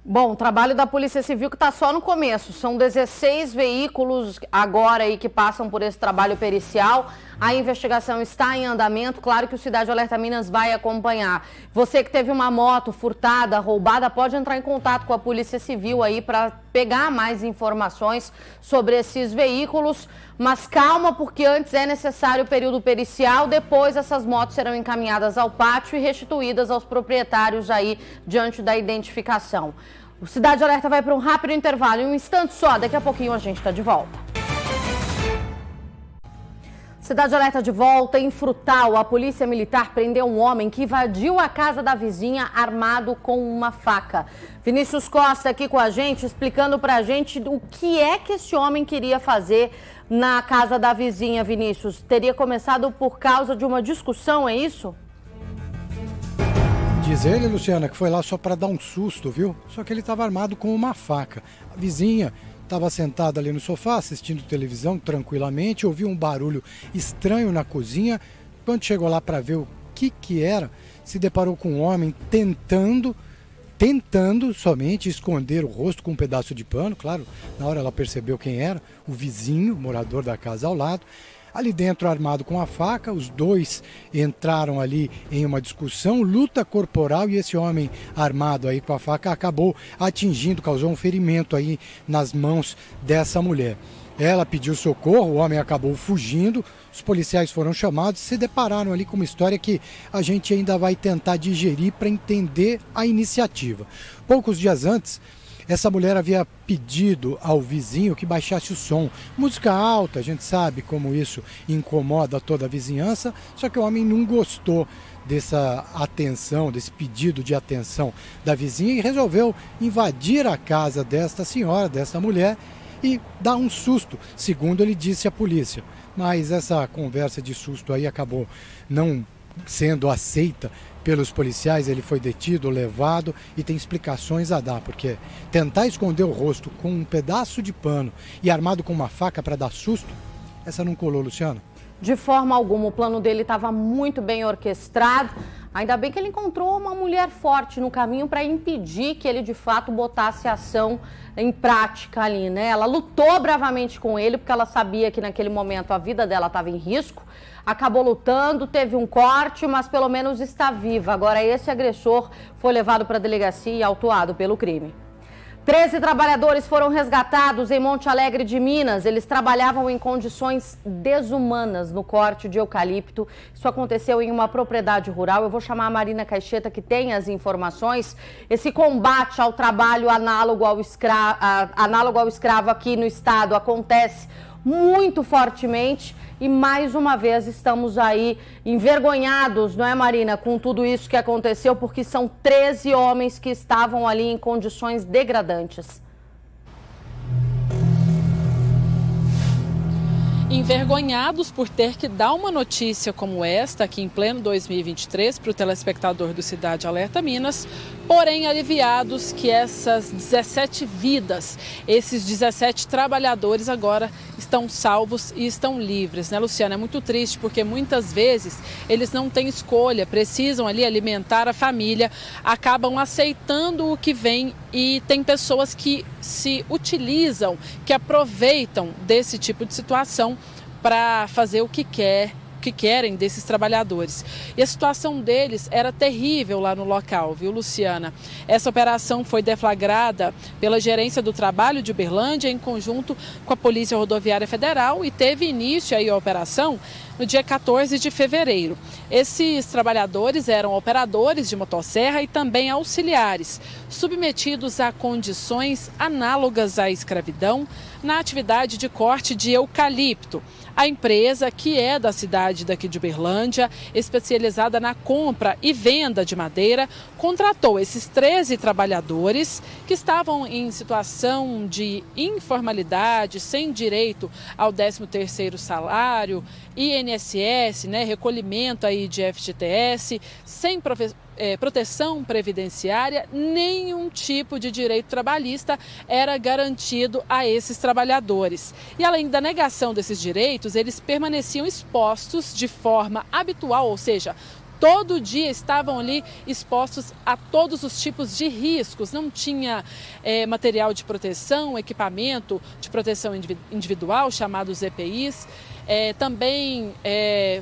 Bom, o trabalho da Polícia Civil que está só no começo. São 16 veículos agora aí que passam por esse trabalho pericial. A investigação está em andamento. Claro que o Cidade Alerta Minas vai acompanhar. Você que teve uma moto furtada, roubada, pode entrar em contato com a Polícia Civil aí para pegar mais informações sobre esses veículos. Mas calma, porque antes é necessário o período pericial. Depois essas motos serão encaminhadas ao pátio e restituídas aos proprietários aí diante da identificação. O Cidade Alerta vai para um rápido intervalo. Em um instante só, daqui a pouquinho a gente está de volta. Cidade Alerta de volta. Em Frutal, a Polícia Militar prendeu um homem que invadiu a casa da vizinha armado com uma faca. Vinícius Costa aqui com a gente, explicando pra gente o que é que esse homem queria fazer na casa da vizinha, Vinícius. Teria começado por causa de uma discussão, é isso? Diz ele, Luciana, que foi lá só para dar um susto, viu? Só que ele estava armado com uma faca. A vizinha estava sentada ali no sofá, assistindo televisão tranquilamente, ouviu um barulho estranho na cozinha, Quando chegou lá para ver o que era, se deparou com um homem tentando somente esconder o rosto com um pedaço de pano. Claro, na hora ela percebeu quem era, o vizinho, morador da casa ao lado. Ali dentro, armado com a faca, os dois entraram ali em uma discussão, luta corporal, e esse homem armado aí com a faca acabou atingindo, causou um ferimento aí nas mãos dessa mulher. Ela pediu socorro, o homem acabou fugindo, os policiais foram chamados e se depararam ali com uma história que a gente ainda vai tentar digerir para entender a iniciativa. Poucos dias antes, essa mulher havia pedido ao vizinho que baixasse o som. Música alta, a gente sabe como isso incomoda toda a vizinhança, só que o homem não gostou dessa atenção, desse pedido de atenção da vizinha e resolveu invadir a casa desta senhora, desta mulher, e dar um susto, segundo ele disse à polícia. Mas essa conversa de susto aí acabou não sendo aceita pelos policiais. Ele foi detido, levado e tem explicações a dar, porque tentar esconder o rosto com um pedaço de pano e armado com uma faca para dar susto, essa não colou, Luciana? De forma alguma, o plano dele estava muito bem orquestrado. Ainda bem que ele encontrou uma mulher forte no caminho para impedir que ele de fato botasse a ação em prática ali, né? Ela lutou bravamente com ele porque ela sabia que naquele momento a vida dela estava em risco. Acabou lutando, teve um corte, mas pelo menos está viva. Agora esse agressor foi levado para a delegacia e autuado pelo crime. 13 trabalhadores foram resgatados em Monte Alegre de Minas. Eles trabalhavam em condições desumanas no corte de eucalipto. Isso aconteceu em uma propriedade rural. Eu vou chamar a Marina Caixeta, que tem as informações. Esse combate ao trabalho análogo ao escravo aqui no estado acontece muito fortemente. E mais uma vez estamos aí envergonhados, não é, Marina, com tudo isso que aconteceu, porque são 13 homens que estavam ali em condições degradantes. Envergonhados por ter que dar uma notícia como esta aqui em pleno 2023 para o telespectador do Cidade Alerta Minas, porém aliviados que essas 17 vidas, esses 17 trabalhadores agora estão salvos e estão livres, né, Luciana? É muito triste porque muitas vezes eles não têm escolha, precisam ali alimentar a família, acabam aceitando o que vem e tem pessoas que se utilizam, que aproveitam desse tipo de situação para fazer o que querem desses trabalhadores. E a situação deles era terrível lá no local, viu, Luciana? Essa operação foi deflagrada pela Gerência do Trabalho de Uberlândia em conjunto com a Polícia Rodoviária Federal e teve início aí a operação no dia 14 de fevereiro. Esses trabalhadores eram operadores de motosserra e também auxiliares, submetidos a condições análogas à escravidão na atividade de corte de eucalipto. A empresa, que é da cidade daqui de Uberlândia, especializada na compra e venda de madeira, contratou esses 13 trabalhadores que estavam em situação de informalidade, sem direito ao 13º salário, INSS, né, recolhimento aí de FGTS, sem proteção previdenciária, nenhum tipo de direito trabalhista era garantido a esses trabalhadores. E além da negação desses direitos, eles permaneciam expostos de forma habitual, ou seja, todo dia estavam ali expostos a todos os tipos de riscos. Não tinha material de proteção, equipamento de proteção individual, chamados EPIs. Também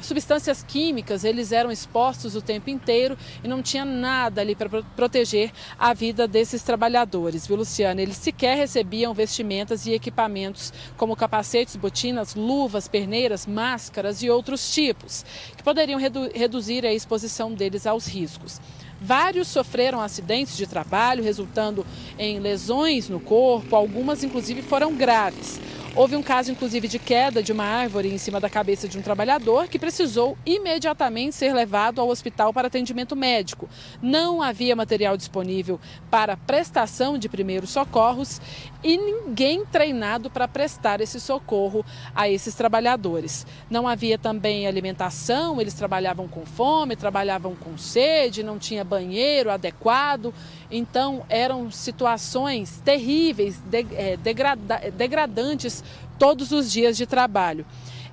substâncias químicas, eles eram expostos o tempo inteiro e não tinha nada ali para proteger a vida desses trabalhadores, viu, Luciana? Eles sequer recebiam vestimentas e equipamentos como capacetes, botinas, luvas, perneiras, máscaras e outros tipos, que poderiam reduzir a exposição deles aos riscos. Vários sofreram acidentes de trabalho, resultando em lesões no corpo, algumas inclusive foram graves. Houve um caso, inclusive, de queda de uma árvore em cima da cabeça de um trabalhador que precisou imediatamente ser levado ao hospital para atendimento médico. Não havia material disponível para prestação de primeiros socorros e ninguém treinado para prestar esse socorro a esses trabalhadores. Não havia também alimentação, eles trabalhavam com fome, trabalhavam com sede, não tinha banheiro adequado. Então, eram situações terríveis, degradantes todos os dias de trabalho.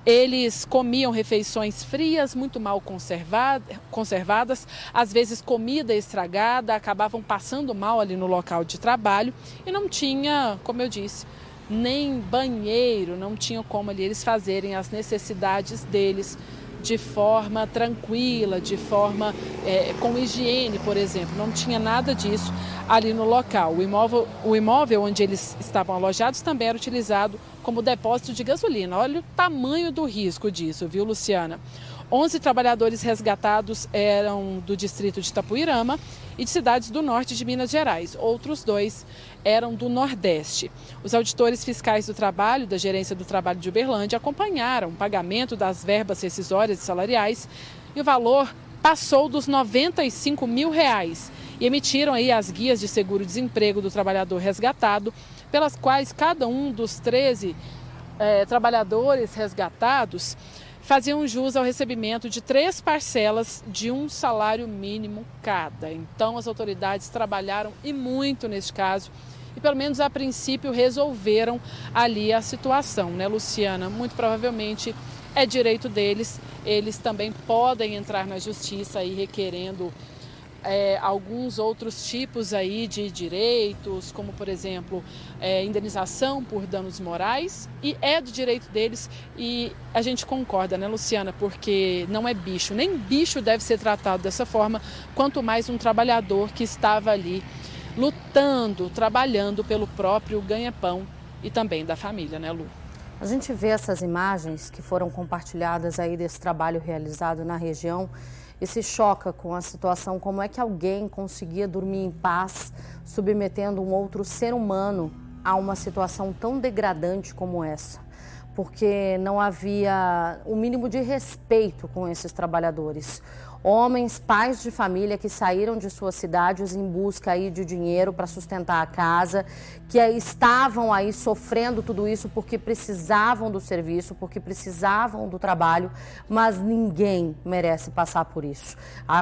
Eles comiam refeições frias, muito mal conservadas, às vezes comida estragada, acabavam passando mal ali no local de trabalho e não tinha, como eu disse, nem banheiro, não tinha como ali eles fazerem as necessidades deles de forma tranquila, de forma com higiene, por exemplo. Não tinha nada disso ali no local. O imóvel onde eles estavam alojados também era utilizado como depósito de gasolina. Olha o tamanho do risco disso, viu, Luciana? 11 trabalhadores resgatados eram do distrito de Itapuirama e de cidades do norte de Minas Gerais. Outros 2 eram do Nordeste. Os auditores fiscais do trabalho, da Gerência do Trabalho de Uberlândia, acompanharam o pagamento das verbas rescisórias e salariais e o valor passou dos R$ 95 mil e emitiram aí as guias de seguro-desemprego do trabalhador resgatado, pelas quais cada um dos 13 trabalhadores resgatados faziam jus ao recebimento de 3 parcelas de um salário mínimo cada. Então, as autoridades trabalharam e muito neste caso e, pelo menos a princípio, resolveram ali a situação, né, Luciana? Muito provavelmente é direito deles, eles também podem entrar na justiça aí requerendo alguns outros tipos aí de direitos, como, por exemplo, indenização por danos morais, e é do direito deles e a gente concorda, né, Luciana, porque não é bicho, nem bicho deve ser tratado dessa forma, quanto mais um trabalhador que estava ali lutando, trabalhando pelo próprio ganha-pão e também da família, né, Lu? A gente vê essas imagens que foram compartilhadas aí desse trabalho realizado na região e se choca com a situação, como é que alguém conseguia dormir em paz, submetendo um outro ser humano a uma situação tão degradante como essa. Porque não havia o mínimo de respeito com esses trabalhadores. Homens, pais de família que saíram de suas cidades em busca aí de dinheiro para sustentar a casa, que estavam aí sofrendo tudo isso porque precisavam do serviço, porque precisavam do trabalho, mas ninguém merece passar por isso.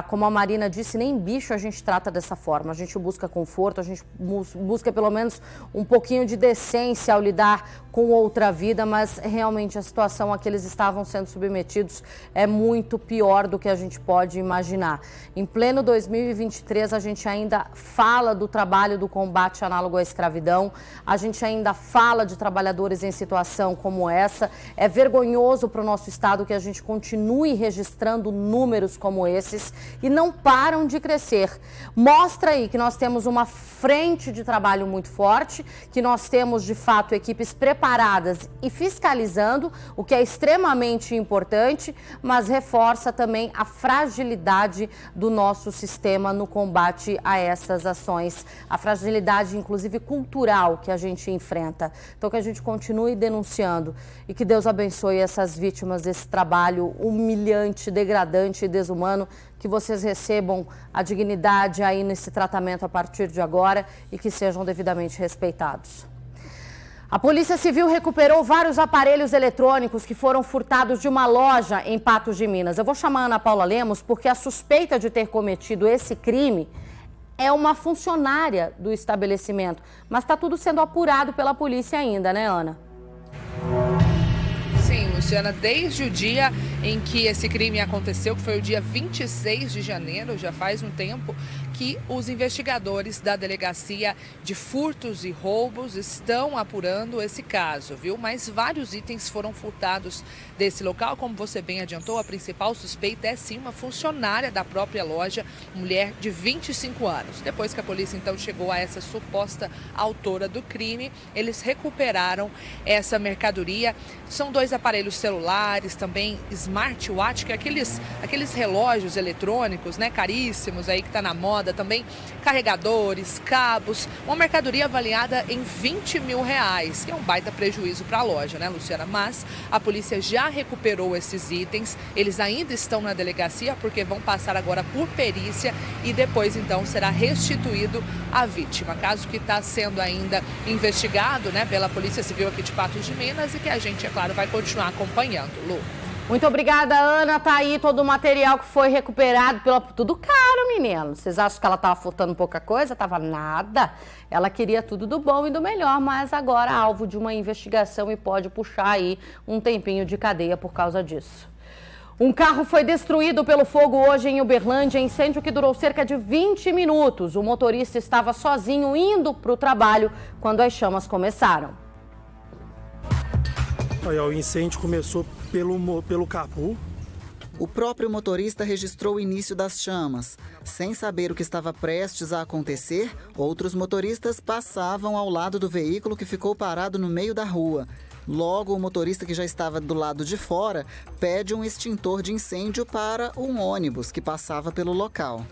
Como a Marina disse, nem bicho a gente trata dessa forma, a gente busca conforto, a gente busca pelo menos um pouquinho de decência ao lidar com outra vida, mas realmente a situação a que eles estavam sendo submetidos é muito pior do que a gente pode imaginar. Em pleno 2023, a gente ainda fala do trabalho do combate análogo à escravidão, a gente ainda fala de trabalhadores em situação como essa. É vergonhoso para o nosso estado que a gente continue registrando números como esses e não param de crescer. Mostra aí que nós temos uma frente de trabalho muito forte, que nós temos de fato equipes preparadas e fiscalizando, o que é extremamente importante, mas reforça também a fragilidade do nosso sistema no combate a essas ações, a fragilidade inclusive cultural que a gente enfrenta. Então que a gente continue denunciando e que Deus abençoe essas vítimas desse trabalho humilhante, degradante e desumano, que vocês recebam a dignidade aí nesse tratamento a partir de agora e que sejam devidamente respeitados. A Polícia Civil recuperou vários aparelhos eletrônicos que foram furtados de uma loja em Patos de Minas. Eu vou chamar a Ana Paula Lemos porque a suspeita de ter cometido esse crime é uma funcionária do estabelecimento. Mas está tudo sendo apurado pela polícia ainda, né, Ana? Sim, Luciana, desde o dia em que esse crime aconteceu, que foi o dia 26 de janeiro, já faz um tempo, que os investigadores da Delegacia de Furtos e Roubos estão apurando esse caso, viu? Mas vários itens foram furtados desse local. Como você bem adiantou, a principal suspeita é sim uma funcionária da própria loja, mulher de 25 anos. Depois que a polícia então chegou a essa suposta autora do crime, eles recuperaram essa mercadoria. São 2 aparelhos celulares, também smartwatch, que é aqueles relógios eletrônicos, né, caríssimos aí que está na moda, também carregadores, cabos, uma mercadoria avaliada em R$20 mil, que é um baita prejuízo para a loja, né, Luciana? Mas a polícia já recuperou esses itens, eles ainda estão na delegacia porque vão passar agora por perícia e depois então será restituído à vítima. Caso que está sendo ainda investigado, né, pela Polícia Civil aqui de Patos de Minas e que a gente, é claro, vai continuar acompanhando. Lu. Muito obrigada, Ana. Tá aí todo o material que foi recuperado tudo caro, menino. Vocês acham que ela tava furtando pouca coisa? Tava nada. Ela queria tudo do bom e do melhor, mas agora alvo de uma investigação e pode puxar aí um tempinho de cadeia por causa disso. Um carro foi destruído pelo fogo hoje em Uberlândia, incêndio que durou cerca de 20 minutos. O motorista estava sozinho indo para o trabalho quando as chamas começaram. O incêndio começou pelo capô. O próprio motorista registrou o início das chamas. Sem saber o que estava prestes a acontecer, outros motoristas passavam ao lado do veículo que ficou parado no meio da rua. Logo, o motorista, que já estava do lado de fora, pede um extintor de incêndio para um ônibus que passava pelo local.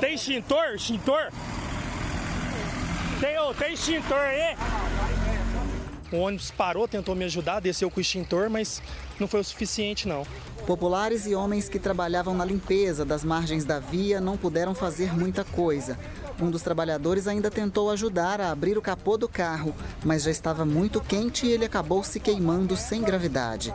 Tem extintor? Extintor? Tem extintor aí? O ônibus parou, tentou me ajudar, desceu com o extintor, mas não foi o suficiente, não. Populares e homens que trabalhavam na limpeza das margens da via não puderam fazer muita coisa. Um dos trabalhadores ainda tentou ajudar a abrir o capô do carro, mas já estava muito quente e ele acabou se queimando sem gravidade.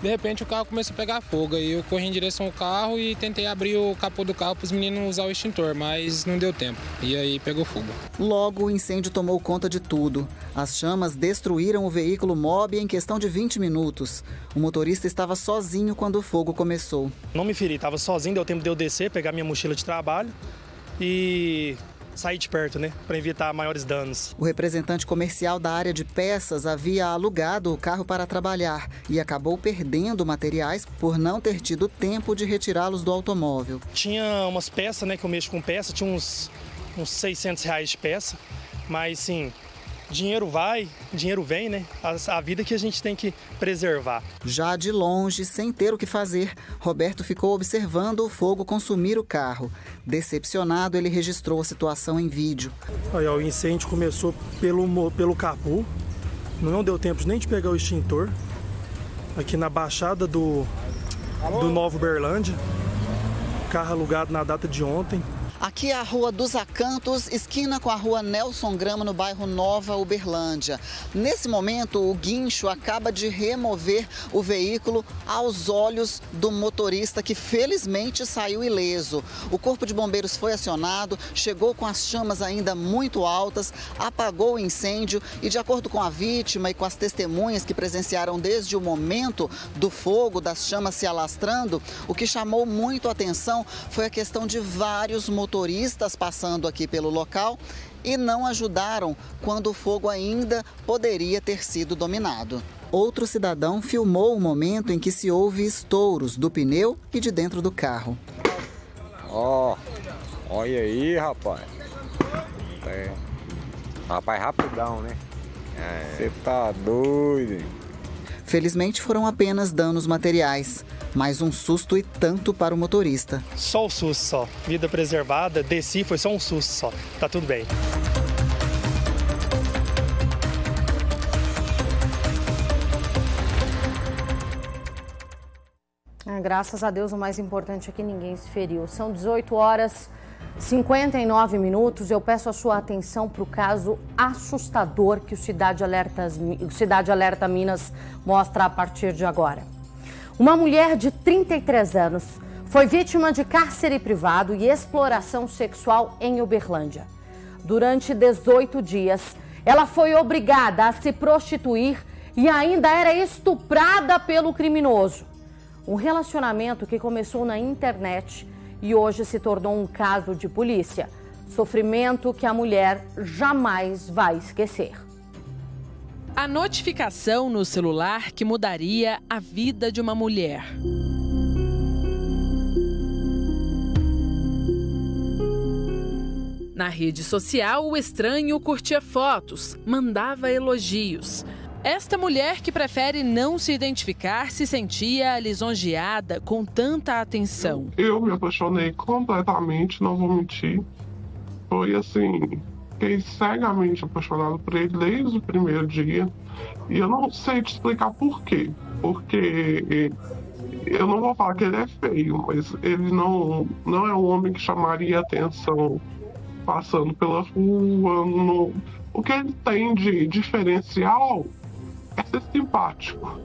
De repente o carro começou a pegar fogo e eu corri em direção ao carro e tentei abrir o capô do carro para os meninos usar o extintor, mas não deu tempo e aí pegou fogo. Logo o incêndio tomou conta de tudo. As chamas destruíram o veículo Mobi em questão de 20 minutos. O motorista estava sozinho quando o fogo começou. Não me feri, estava sozinho, deu tempo de eu descer, pegar minha mochila de trabalho e sair de perto, para evitar maiores danos. O representante comercial da área de peças havia alugado o carro para trabalhar e acabou perdendo materiais por não ter tido tempo de retirá-los do automóvel. Tinha umas peças, que eu mexo com peça, tinha uns R$600 de peça, mas sim, dinheiro vai, dinheiro vem, A vida que a gente tem que preservar. Já de longe, sem ter o que fazer, Roberto ficou observando o fogo consumir o carro. Decepcionado, ele registrou a situação em vídeo. O incêndio começou pelo capô, não deu tempo nem de pegar o extintor. Aqui na Baixada do Nova Uberlândia, carro alugado na data de ontem. Aqui é a Rua dos Acantos, esquina com a Rua Nelson Grama, no bairro Nova Uberlândia. Nesse momento, o guincho acaba de remover o veículo aos olhos do motorista, que felizmente saiu ileso. O corpo de bombeiros foi acionado, chegou com as chamas ainda muito altas, apagou o incêndio e, de acordo com a vítima e com as testemunhas que presenciaram desde o momento do fogo, das chamas se alastrando, o que chamou muito a atenção foi a questão de vários motoristas passando aqui pelo local e não ajudaram quando o fogo ainda poderia ter sido dominado. Outro cidadão filmou o momento em que se ouve estouros do pneu e de dentro do carro. Olha aí, rapaz. Rapaz, rapidão, Você tá doido. Felizmente foram apenas danos materiais, mas um susto e tanto para o motorista. Só o susto, só. Vida preservada, desci, foi só um susto só. Tá tudo bem. Graças a Deus, o mais importante é que ninguém se feriu. São 18h59. Eu peço a sua atenção para o caso assustador que o Cidade Alerta Minas mostra a partir de agora. Uma mulher de 33 anos foi vítima de cárcere privado e exploração sexual em Uberlândia. Durante 18 dias, ela foi obrigada a se prostituir e ainda era estuprada pelo criminoso. Um relacionamento que começou na internet e hoje se tornou um caso de polícia. Sofrimento que a mulher jamais vai esquecer. A notificação no celular que mudaria a vida de uma mulher. Na rede social, o estranho curtia fotos, mandava elogios. Esta mulher, que prefere não se identificar, se sentia lisonjeada com tanta atenção. Eu me apaixonei completamente, não vou mentir. Foi assim, fiquei cegamente apaixonado por ele desde o primeiro dia. E eu não sei te explicar por quê. Porque eu não vou falar que ele é feio, mas ele não é um homem que chamaria atenção passando pela rua. O que ele tem de diferencial é ser simpático.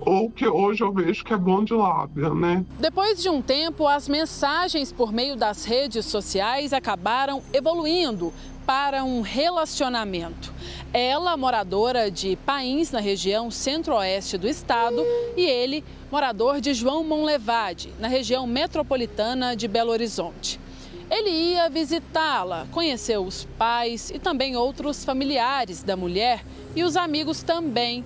ou que hoje eu vejo que é bom de lábia, né? Depois de um tempo, as mensagens por meio das redes sociais acabaram evoluindo para um relacionamento. Ela, moradora de Pains, na região centro-oeste do estado, e ele, morador de João Monlevade, na região metropolitana de Belo Horizonte. Ele ia visitá-la, conheceu os pais e também outros familiares da mulher e os amigos também.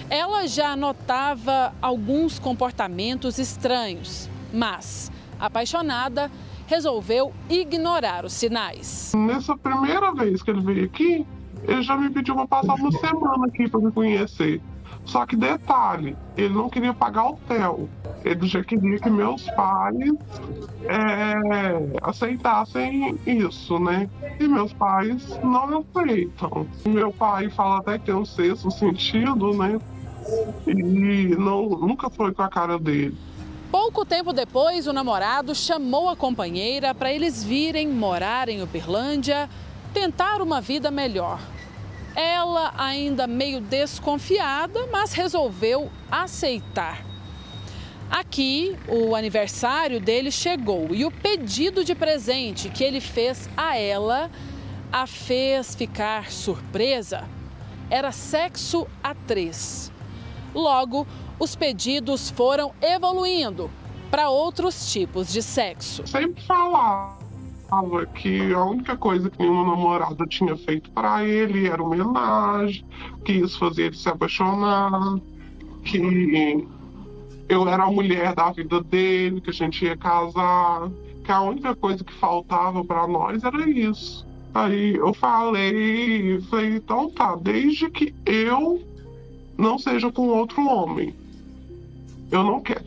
Ela já notava alguns comportamentos estranhos, mas, apaixonada, resolveu ignorar os sinais. Nessa primeira vez que ele veio aqui, ele já me pediu para passar uma semana aqui para me conhecer. Só que detalhe, ele não queria pagar hotel. Ele já queria que meus pais aceitassem isso, né? E meus pais não aceitam. Meu pai fala até que tem um sexto sentido, né? E nunca foi com a cara dele. Pouco tempo depois, o namorado chamou a companheira para eles virem morar em Uberlândia, tentar uma vida melhor. Ela, ainda meio desconfiada, mas resolveu aceitar. Aqui, o aniversário dele chegou e o pedido de presente que ele fez a ela a fez ficar surpresa. Era sexo a 3. Logo, os pedidos foram evoluindo para outros tipos de sexo. Sempre falava que a única coisa que nenhuma namorada tinha feito para ele era uma homenagem, que isso fazia ele se apaixonar, que eu era a mulher da vida dele, que a gente ia casar, que a única coisa que faltava para nós era isso. Aí eu falei, então tá, desde que eu não seja com outro homem. Eu não quero,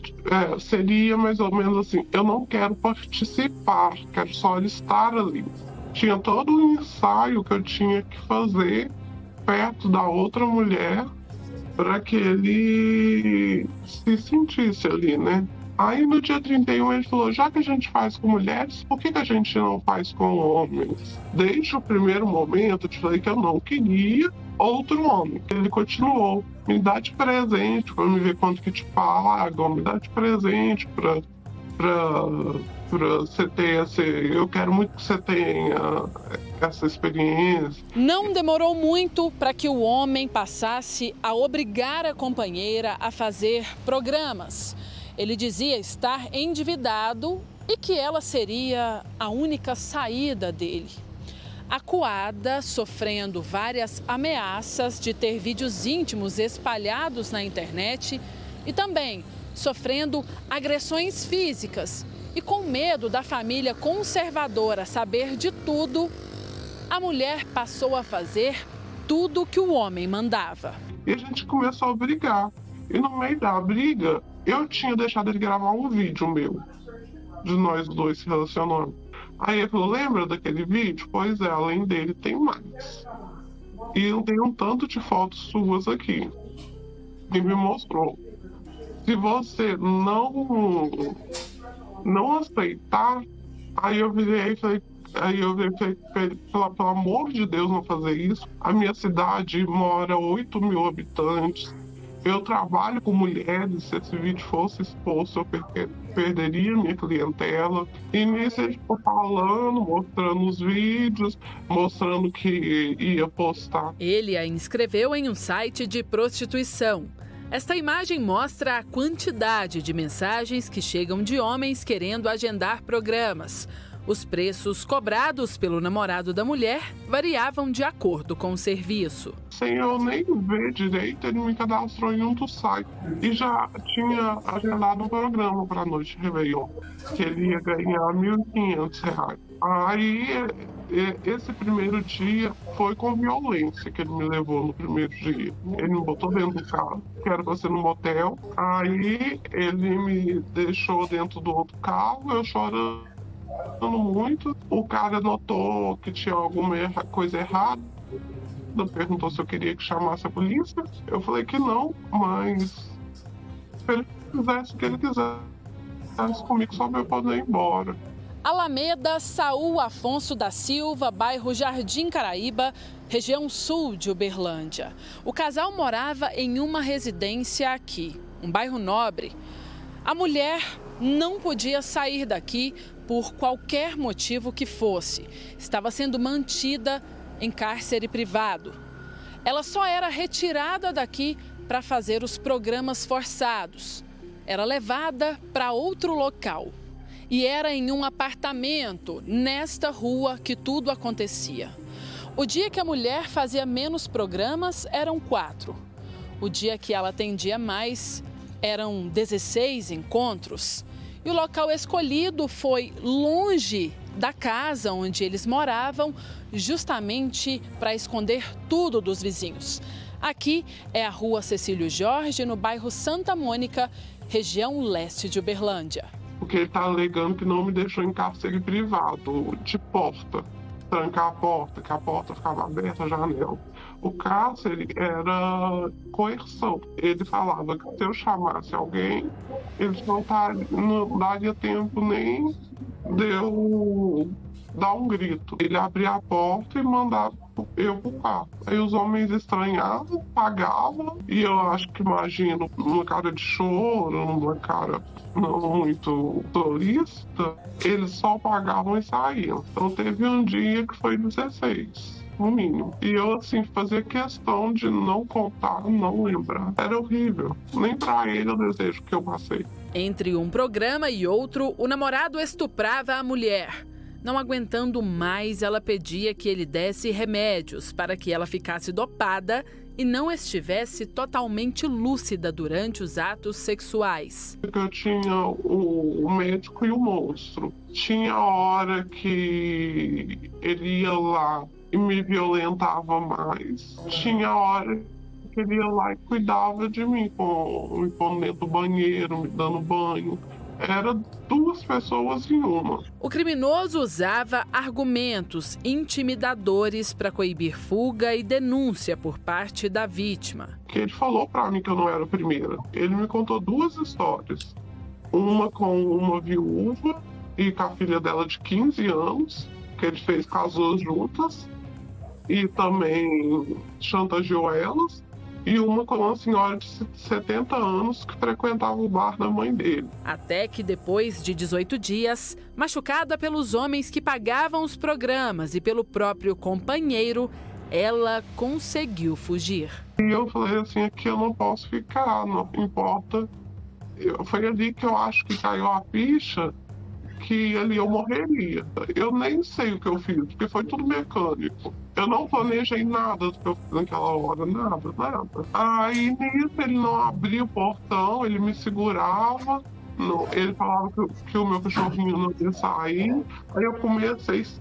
seria mais ou menos assim, eu não quero participar, quero só estar ali. Tinha todo um ensaio que eu tinha que fazer perto da outra mulher para que ele se sentisse ali, né? Aí no dia 31 ele falou, já que a gente faz com mulheres, por que a gente não faz com homens? Desde o primeiro momento eu te falei que eu não queria outro homem. Ele continuou, me dá de presente para me ver quanto que te pagam, me dá de presente para você ter eu quero muito que você tenha essa experiência. Não demorou muito para que o homem passasse a obrigar a companheira a fazer programas. Ele dizia estar endividado e que ela seria a única saída dele. Acuada, sofrendo várias ameaças de ter vídeos íntimos espalhados na internet e também sofrendo agressões físicas e com medo da família conservadora saber de tudo, a mulher passou a fazer tudo que o homem mandava. E a gente começou a brigar. E no meio da briga, eu tinha deixado ele gravar um vídeo meu, de nós dois se relacionando. Aí ele falou, lembra daquele vídeo? Pois é, além dele tem mais. E eu tenho um tanto de fotos suas aqui. E me mostrou. Se você não aceitar, aí eu virei e falei, pelo amor de Deus, não fazer isso. A minha cidade mora 8.000 habitantes. Eu trabalho com mulheres, se esse vídeo fosse exposto, eu perderia minha clientela. E nisso ele ficou falando, mostrando os vídeos, mostrando que ia postar. Ele a inscreveu em um site de prostituição. Esta imagem mostra a quantidade de mensagens que chegam de homens querendo agendar programas. Os preços cobrados pelo namorado da mulher variavam de acordo com o serviço. Sem eu nem ver direito, ele me cadastrou em um dos sites e já tinha agendado um programa para a noite de Réveillon, que ele ia ganhar R$1.500. Aí, esse primeiro dia foi com violência que ele me levou no primeiro dia. Ele me botou dentro do carro, que era para ser no motel. Aí, ele me deixou dentro do outro carro, eu chorando muito. O cara notou que tinha alguma coisa errada, perguntou se eu queria que chamasse a polícia. Eu falei que não, mas se ele fizesse o que ele quisesse comigo, só eu poder ir embora. Alameda Saul Afonso da Silva, bairro Jardim Caraíba, região sul de Uberlândia. O casal morava em uma residência aqui. um bairro nobre. A mulher não podia sair daqui por qualquer motivo que fosse. Estava sendo mantida em cárcere privado. Ela só era retirada daqui para fazer os programas forçados. Era levada para outro local. E era em um apartamento, nesta rua, que tudo acontecia. O dia que a mulher fazia menos programas, eram 4. O dia que ela atendia mais, eram 16 encontros. E o local escolhido foi longe da casa onde eles moravam, justamente para esconder tudo dos vizinhos. Aqui é a rua Cecílio Jorge, no bairro Santa Mônica, região leste de Uberlândia. Porque ele está alegando que não me deixou em cárcere privado, de porta, trancar a porta, que a porta ficava aberta, a janela. O cárcere era coerção. Ele falava que se eu chamasse alguém, eles não daria tempo nem de eu dar um grito. Ele abria a porta e mandava eu pro carro. Aí os homens estranhavam, pagavam, e eu acho que imagino numa cara de choro, numa cara não muito turista, eles só pagavam e saíam. Então teve um dia que foi 16, no mínimo. E eu, assim, fazia questão de não contar, não lembrar. Era horrível. Nem pra ele eu desejo que eu passei. Entre um programa e outro, o namorado estuprava a mulher. Não aguentando mais, ela pedia que ele desse remédios para que ela ficasse dopada e não estivesse totalmente lúcida durante os atos sexuais. Eu tinha o médico e o monstro. Tinha hora que ele ia lá e me violentava mais. Tinha hora que ele ia lá e cuidava de mim, me pondo dentro do banheiro, me dando banho. Era 2 pessoas em uma. O criminoso usava argumentos intimidadores para coibir fuga e denúncia por parte da vítima. Ele falou para mim que eu não era a primeira. Ele me contou 2 histórias. Uma com uma viúva e com a filha dela de 15 anos, que ele fez, casou juntas, e também chantageou elas. E uma com uma senhora de 70 anos que frequentava o bar da mãe dele. Até que depois de 18 dias, machucada pelos homens que pagavam os programas e pelo próprio companheiro, ela conseguiu fugir. E eu falei assim, aqui eu não posso ficar, não importa. Foi ali que eu acho que caiu a ficha, que ali eu morreria. Eu nem sei o que eu fiz, porque foi tudo mecânico. Eu não planejei nada do que eu fiz naquela hora, nada. Aí nisso ele não abria o portão, ele me segurava, ele falava que o meu cachorrinho não ia sair. Aí eu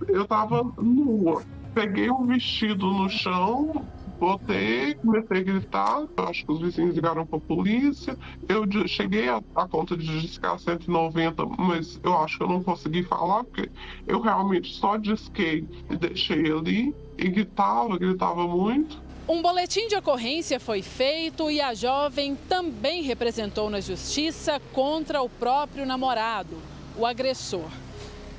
eu tava nua. Peguei um vestido no chão, botei, comecei a gritar. Eu acho que os vizinhos ligaram para a polícia. Eu cheguei a conta de discar 190, mas eu acho que eu não consegui falar, porque eu realmente só disquei e deixei ali. E gritava muito. Um boletim de ocorrência foi feito e a jovem também representou na justiça contra o próprio namorado, o agressor.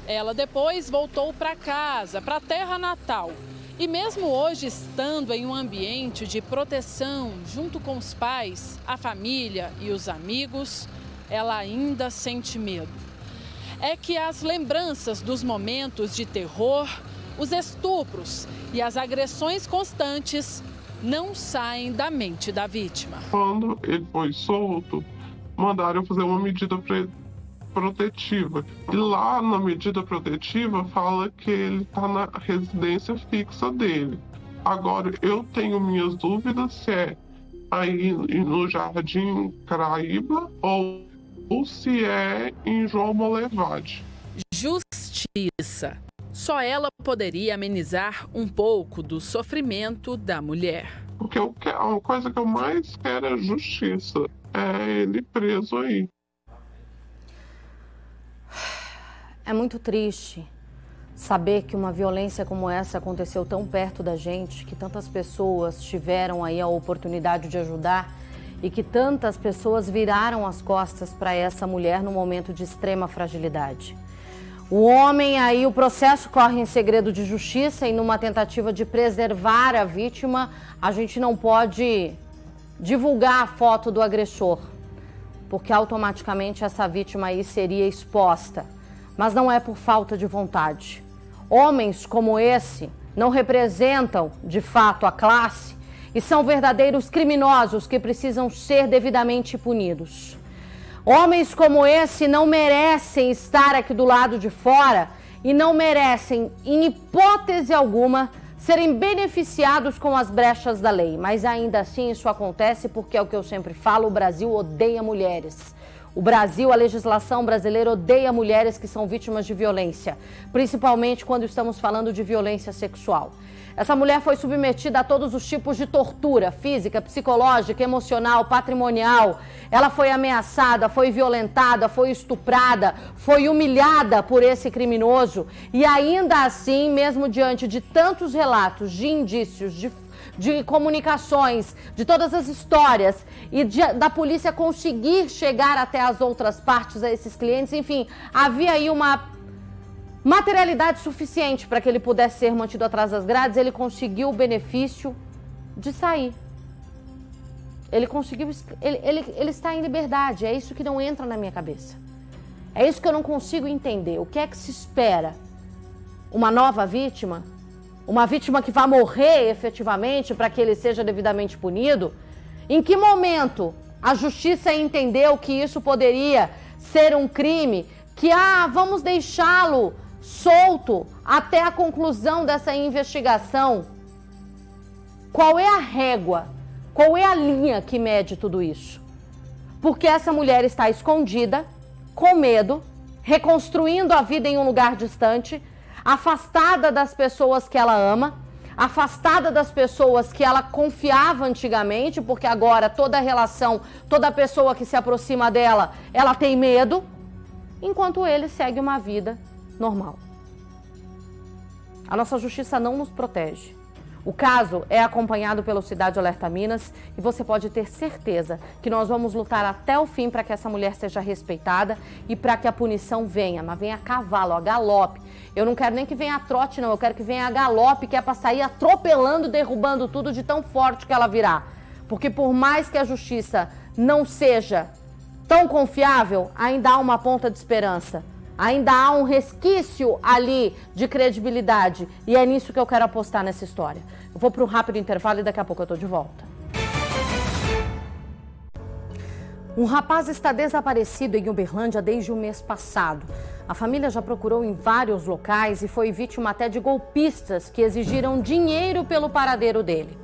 Ela depois voltou para casa, para a terra natal. E mesmo hoje, estando em um ambiente de proteção junto com os pais, a família e os amigos, ela ainda sente medo. É que as lembranças dos momentos de terror, os estupros e as agressões constantes não saem da mente da vítima. Quando ele foi solto, mandaram eu fazer uma medida protetiva. E lá na medida protetiva fala que ele está na residência fixa dele. Agora, eu tenho minhas dúvidas se é aí no Jardim Caraíba ou se é em João Molevade. Justiça. Só ela poderia amenizar um pouco do sofrimento da mulher. Porque a coisa que eu mais quero é justiça. É ele preso aí. É muito triste saber que uma violência como essa aconteceu tão perto da gente, que tantas pessoas tiveram aí a oportunidade de ajudar e que tantas pessoas viraram as costas para essa mulher no momento de extrema fragilidade. O homem aí, o processo corre em segredo de justiça e numa tentativa de preservar a vítima, a gente não pode divulgar a foto do agressor. porque automaticamente essa vítima aí seria exposta. Mas não é por falta de vontade. Homens como esse não representam, de fato, a classe e são verdadeiros criminosos que precisam ser devidamente punidos. Homens como esse não merecem estar aqui do lado de fora e não merecem, em hipótese alguma, serem beneficiados com as brechas da lei. Mas ainda assim isso acontece porque é o que eu sempre falo, o Brasil odeia mulheres. O Brasil, a legislação brasileira odeia mulheres que são vítimas de violência, principalmente quando estamos falando de violência sexual. Essa mulher foi submetida a todos os tipos de tortura, física, psicológica, emocional, patrimonial. Ela foi ameaçada, foi violentada, foi estuprada, foi humilhada por esse criminoso. E ainda assim, mesmo diante de tantos relatos, de indícios, de comunicações, de todas as histórias e da polícia conseguir chegar até as outras partes, a esses clientes, enfim, havia aí uma materialidade suficiente para que ele pudesse ser mantido atrás das grades. Ele conseguiu o benefício de sair. Ele conseguiu, ele está em liberdade. É isso que não entra na minha cabeça. É isso que eu não consigo entender. O que é que se espera? Uma nova vítima? Uma vítima que vai morrer efetivamente para que ele seja devidamente punido? Em que momento a justiça entendeu que isso poderia ser um crime? Que, vamos deixá-lo solto até a conclusão dessa investigação? Qual é a régua? Qual é a linha que mede tudo isso? Porque essa mulher está escondida, com medo, reconstruindo a vida em um lugar distante, afastada das pessoas que ela ama, afastada das pessoas que ela confiava antigamente, porque agora toda relação, toda pessoa que se aproxima dela, ela tem medo, enquanto ele segue uma vida normal. A nossa justiça não nos protege. O caso é acompanhado pelo Cidade Alerta Minas e você pode ter certeza que nós vamos lutar até o fim para que essa mulher seja respeitada e para que a punição venha, mas venha a cavalo, a galope. Eu não quero nem que venha a trote, não. Eu quero que venha a galope, que é para sair atropelando, derrubando tudo de tão forte que ela virá. Porque por mais que a justiça não seja tão confiável, ainda há uma ponta de esperança. Ainda há um resquício ali de credibilidade. E é nisso que eu quero apostar nessa história. Eu vou para um rápido intervalo e daqui a pouco eu estou de volta. Um rapaz está desaparecido em Uberlândia desde o mês passado. A família já procurou em vários locais e foi vítima até de golpistas que exigiram dinheiro pelo paradeiro dele.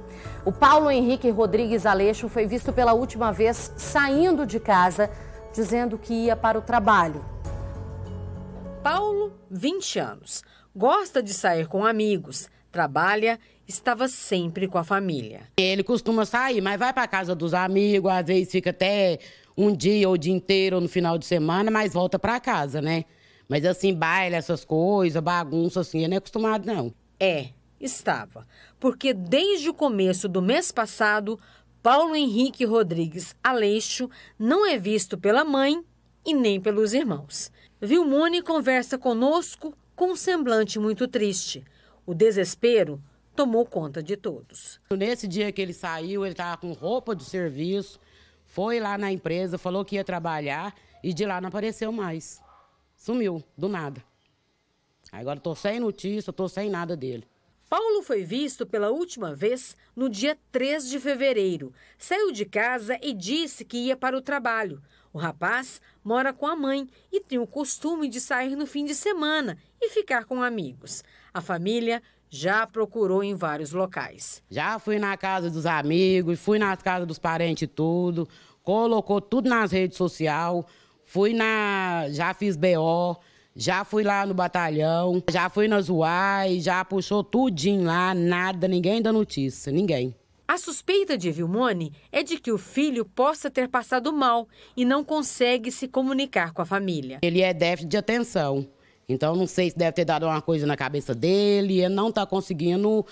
O Paulo Henrique Rodrigues Aleixo foi visto pela última vez saindo de casa, dizendo que ia para o trabalho. Paulo, 20 anos, gosta de sair com amigos, trabalha, estava sempre com a família. Ele costuma sair, mas vai para casa dos amigos, às vezes fica até um dia ou o dia inteiro ou no final de semana, mas volta para casa, né? Mas assim, baile, essas coisas, bagunça assim, ele não é acostumado não. Estava, porque desde o começo do mês passado, Paulo Henrique Rodrigues Aleixo não é visto pela mãe e nem pelos irmãos. Vilmone conversa conosco com um semblante muito triste. O desespero tomou conta de todos. Nesse dia que ele saiu, ele estava com roupa de serviço, foi lá na empresa, falou que ia trabalhar e de lá não apareceu mais. Sumiu, do nada. Agora estou sem notícia, estou sem nada dele. Paulo foi visto pela última vez no dia 3 de fevereiro. Saiu de casa e disse que ia para o trabalho. O rapaz mora com a mãe e tem o costume de sair no fim de semana e ficar com amigos. A família já procurou em vários locais. Já fui na casa dos amigos, fui nas casas dos parentes e tudo, colocou tudo nas redes sociais, já fiz BO, já fui lá no batalhão, já fui nas UAI, já puxou tudinho lá, nada, ninguém dá notícia, ninguém. A suspeita de Vilmone é de que o filho possa ter passado mal e não consegue se comunicar com a família. Ele é déficit de atenção, então não sei se deve ter dado uma coisa na cabeça dele, ele não está conseguindo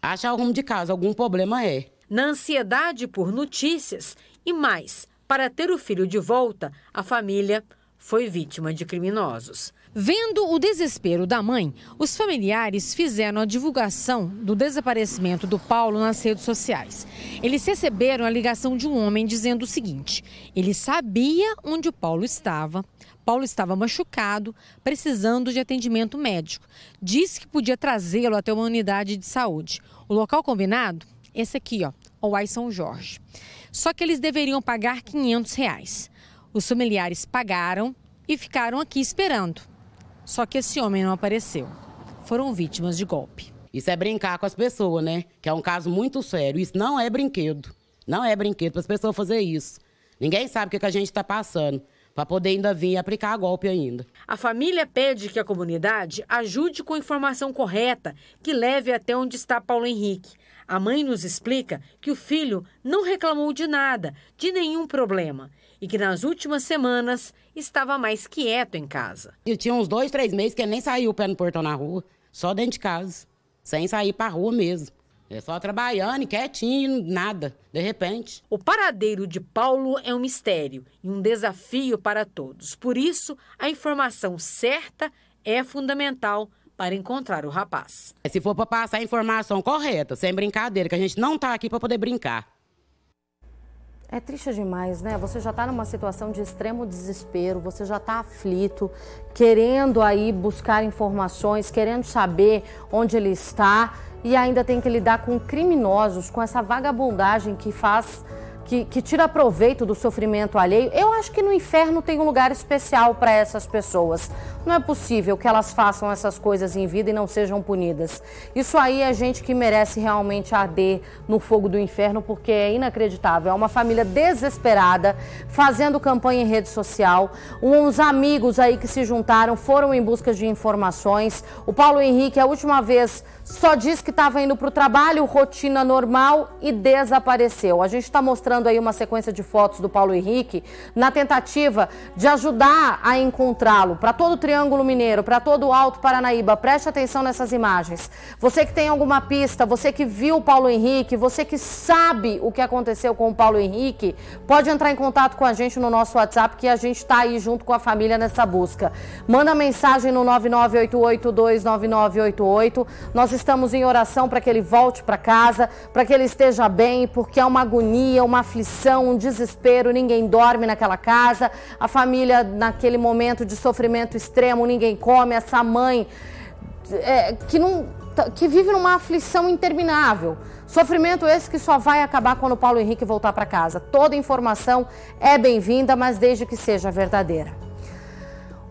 achar o rumo de casa, algum problema é. Na ansiedade por notícias e mais, para ter o filho de volta, a família foi vítima de criminosos. Vendo o desespero da mãe, os familiares fizeram a divulgação do desaparecimento do Paulo nas redes sociais. Eles receberam a ligação de um homem dizendo o seguinte: ele sabia onde o Paulo estava machucado, precisando de atendimento médico. Disse que podia trazê-lo até uma unidade de saúde. O local combinado? Esse aqui, o Uai São Jorge. Só que eles deveriam pagar R$500. Os familiares pagaram e ficaram aqui esperando. Só que esse homem não apareceu. Foram vítimas de golpe. Isso é brincar com as pessoas, né? Que é um caso muito sério. Isso não é brinquedo. Não é brinquedo para as pessoas fazerem isso. Ninguém sabe o que a gente está passando para poder ainda vir aplicar golpe ainda. A família pede que a comunidade ajude com a informação correta que leve até onde está Paulo Henrique. A mãe nos explica que o filho não reclamou de nada, de nenhum problema, e que nas últimas semanas estava mais quieto em casa. Eu tinha uns 2, 3 meses que ele nem saiu o pé no portão na rua, só dentro de casa, sem sair para a rua mesmo. É só trabalhando e quietinho, nada, de repente. O paradeiro de Paulo é um mistério e um desafio para todos. Por isso, a informação certa é fundamental para encontrar o rapaz. Se for para passar a informação correta, sem brincadeira, que a gente não está aqui para poder brincar. É triste demais, né? Você já está numa situação de extremo desespero, você já está aflito, querendo aí buscar informações, querendo saber onde ele está e ainda tem que lidar com criminosos, com essa vagabundagem que faz... Que tira proveito do sofrimento alheio. Eu acho que no inferno tem um lugar especial para essas pessoas. Não é possível que elas façam essas coisas em vida e não sejam punidas. Isso aí é gente que merece realmente arder no fogo do inferno, porque é inacreditável. É uma família desesperada, fazendo campanha em rede social. Uns amigos aí que se juntaram, foram em busca de informações. O Paulo Henrique, a última vez, só disse que estava indo para o trabalho, rotina normal, e desapareceu. A gente está mostrando aí uma sequência de fotos do Paulo Henrique na tentativa de ajudar a encontrá-lo. Para todo o Triângulo Mineiro, para todo o Alto Paranaíba, preste atenção nessas imagens. Você que tem alguma pista, você que viu o Paulo Henrique, você que sabe o que aconteceu com o Paulo Henrique, pode entrar em contato com a gente no nosso WhatsApp, que a gente está aí junto com a família nessa busca. Manda mensagem no 9988-29988. Nós estamos em oração para que ele volte para casa, para que ele esteja bem, porque é uma agonia, uma aflição, um desespero, ninguém dorme naquela casa, a família naquele momento de sofrimento extremo, ninguém come, essa mãe que vive numa aflição interminável. Sofrimento esse que só vai acabar quando o Paulo Henrique voltar para casa. Toda informação é bem-vinda, mas desde que seja verdadeira.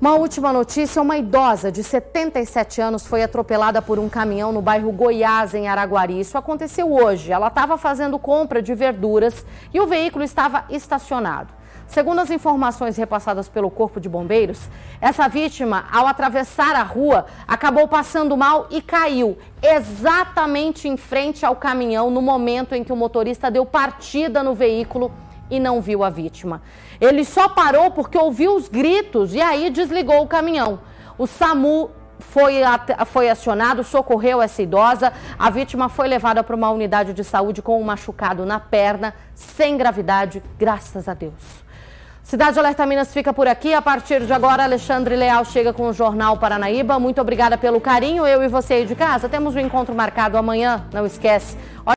Uma última notícia: uma idosa de 77 anos foi atropelada por um caminhão no bairro Goiás, em Araguari. Isso aconteceu hoje. Ela estava fazendo compra de verduras e o veículo estava estacionado. Segundo as informações repassadas pelo Corpo de Bombeiros, essa vítima, ao atravessar a rua, acabou passando mal e caiu exatamente em frente ao caminhão no momento em que o motorista deu partida no veículo e não viu a vítima. Ele só parou porque ouviu os gritos e aí desligou o caminhão. O SAMU foi acionado, socorreu essa idosa. A vítima foi levada para uma unidade de saúde com um machucado na perna, sem gravidade, graças a Deus. Cidade Alerta Minas fica por aqui. A partir de agora, Alexandre Leal chega com o Jornal Paranaíba. Muito obrigada pelo carinho. Eu e você aí de casa temos um encontro marcado amanhã, não esquece.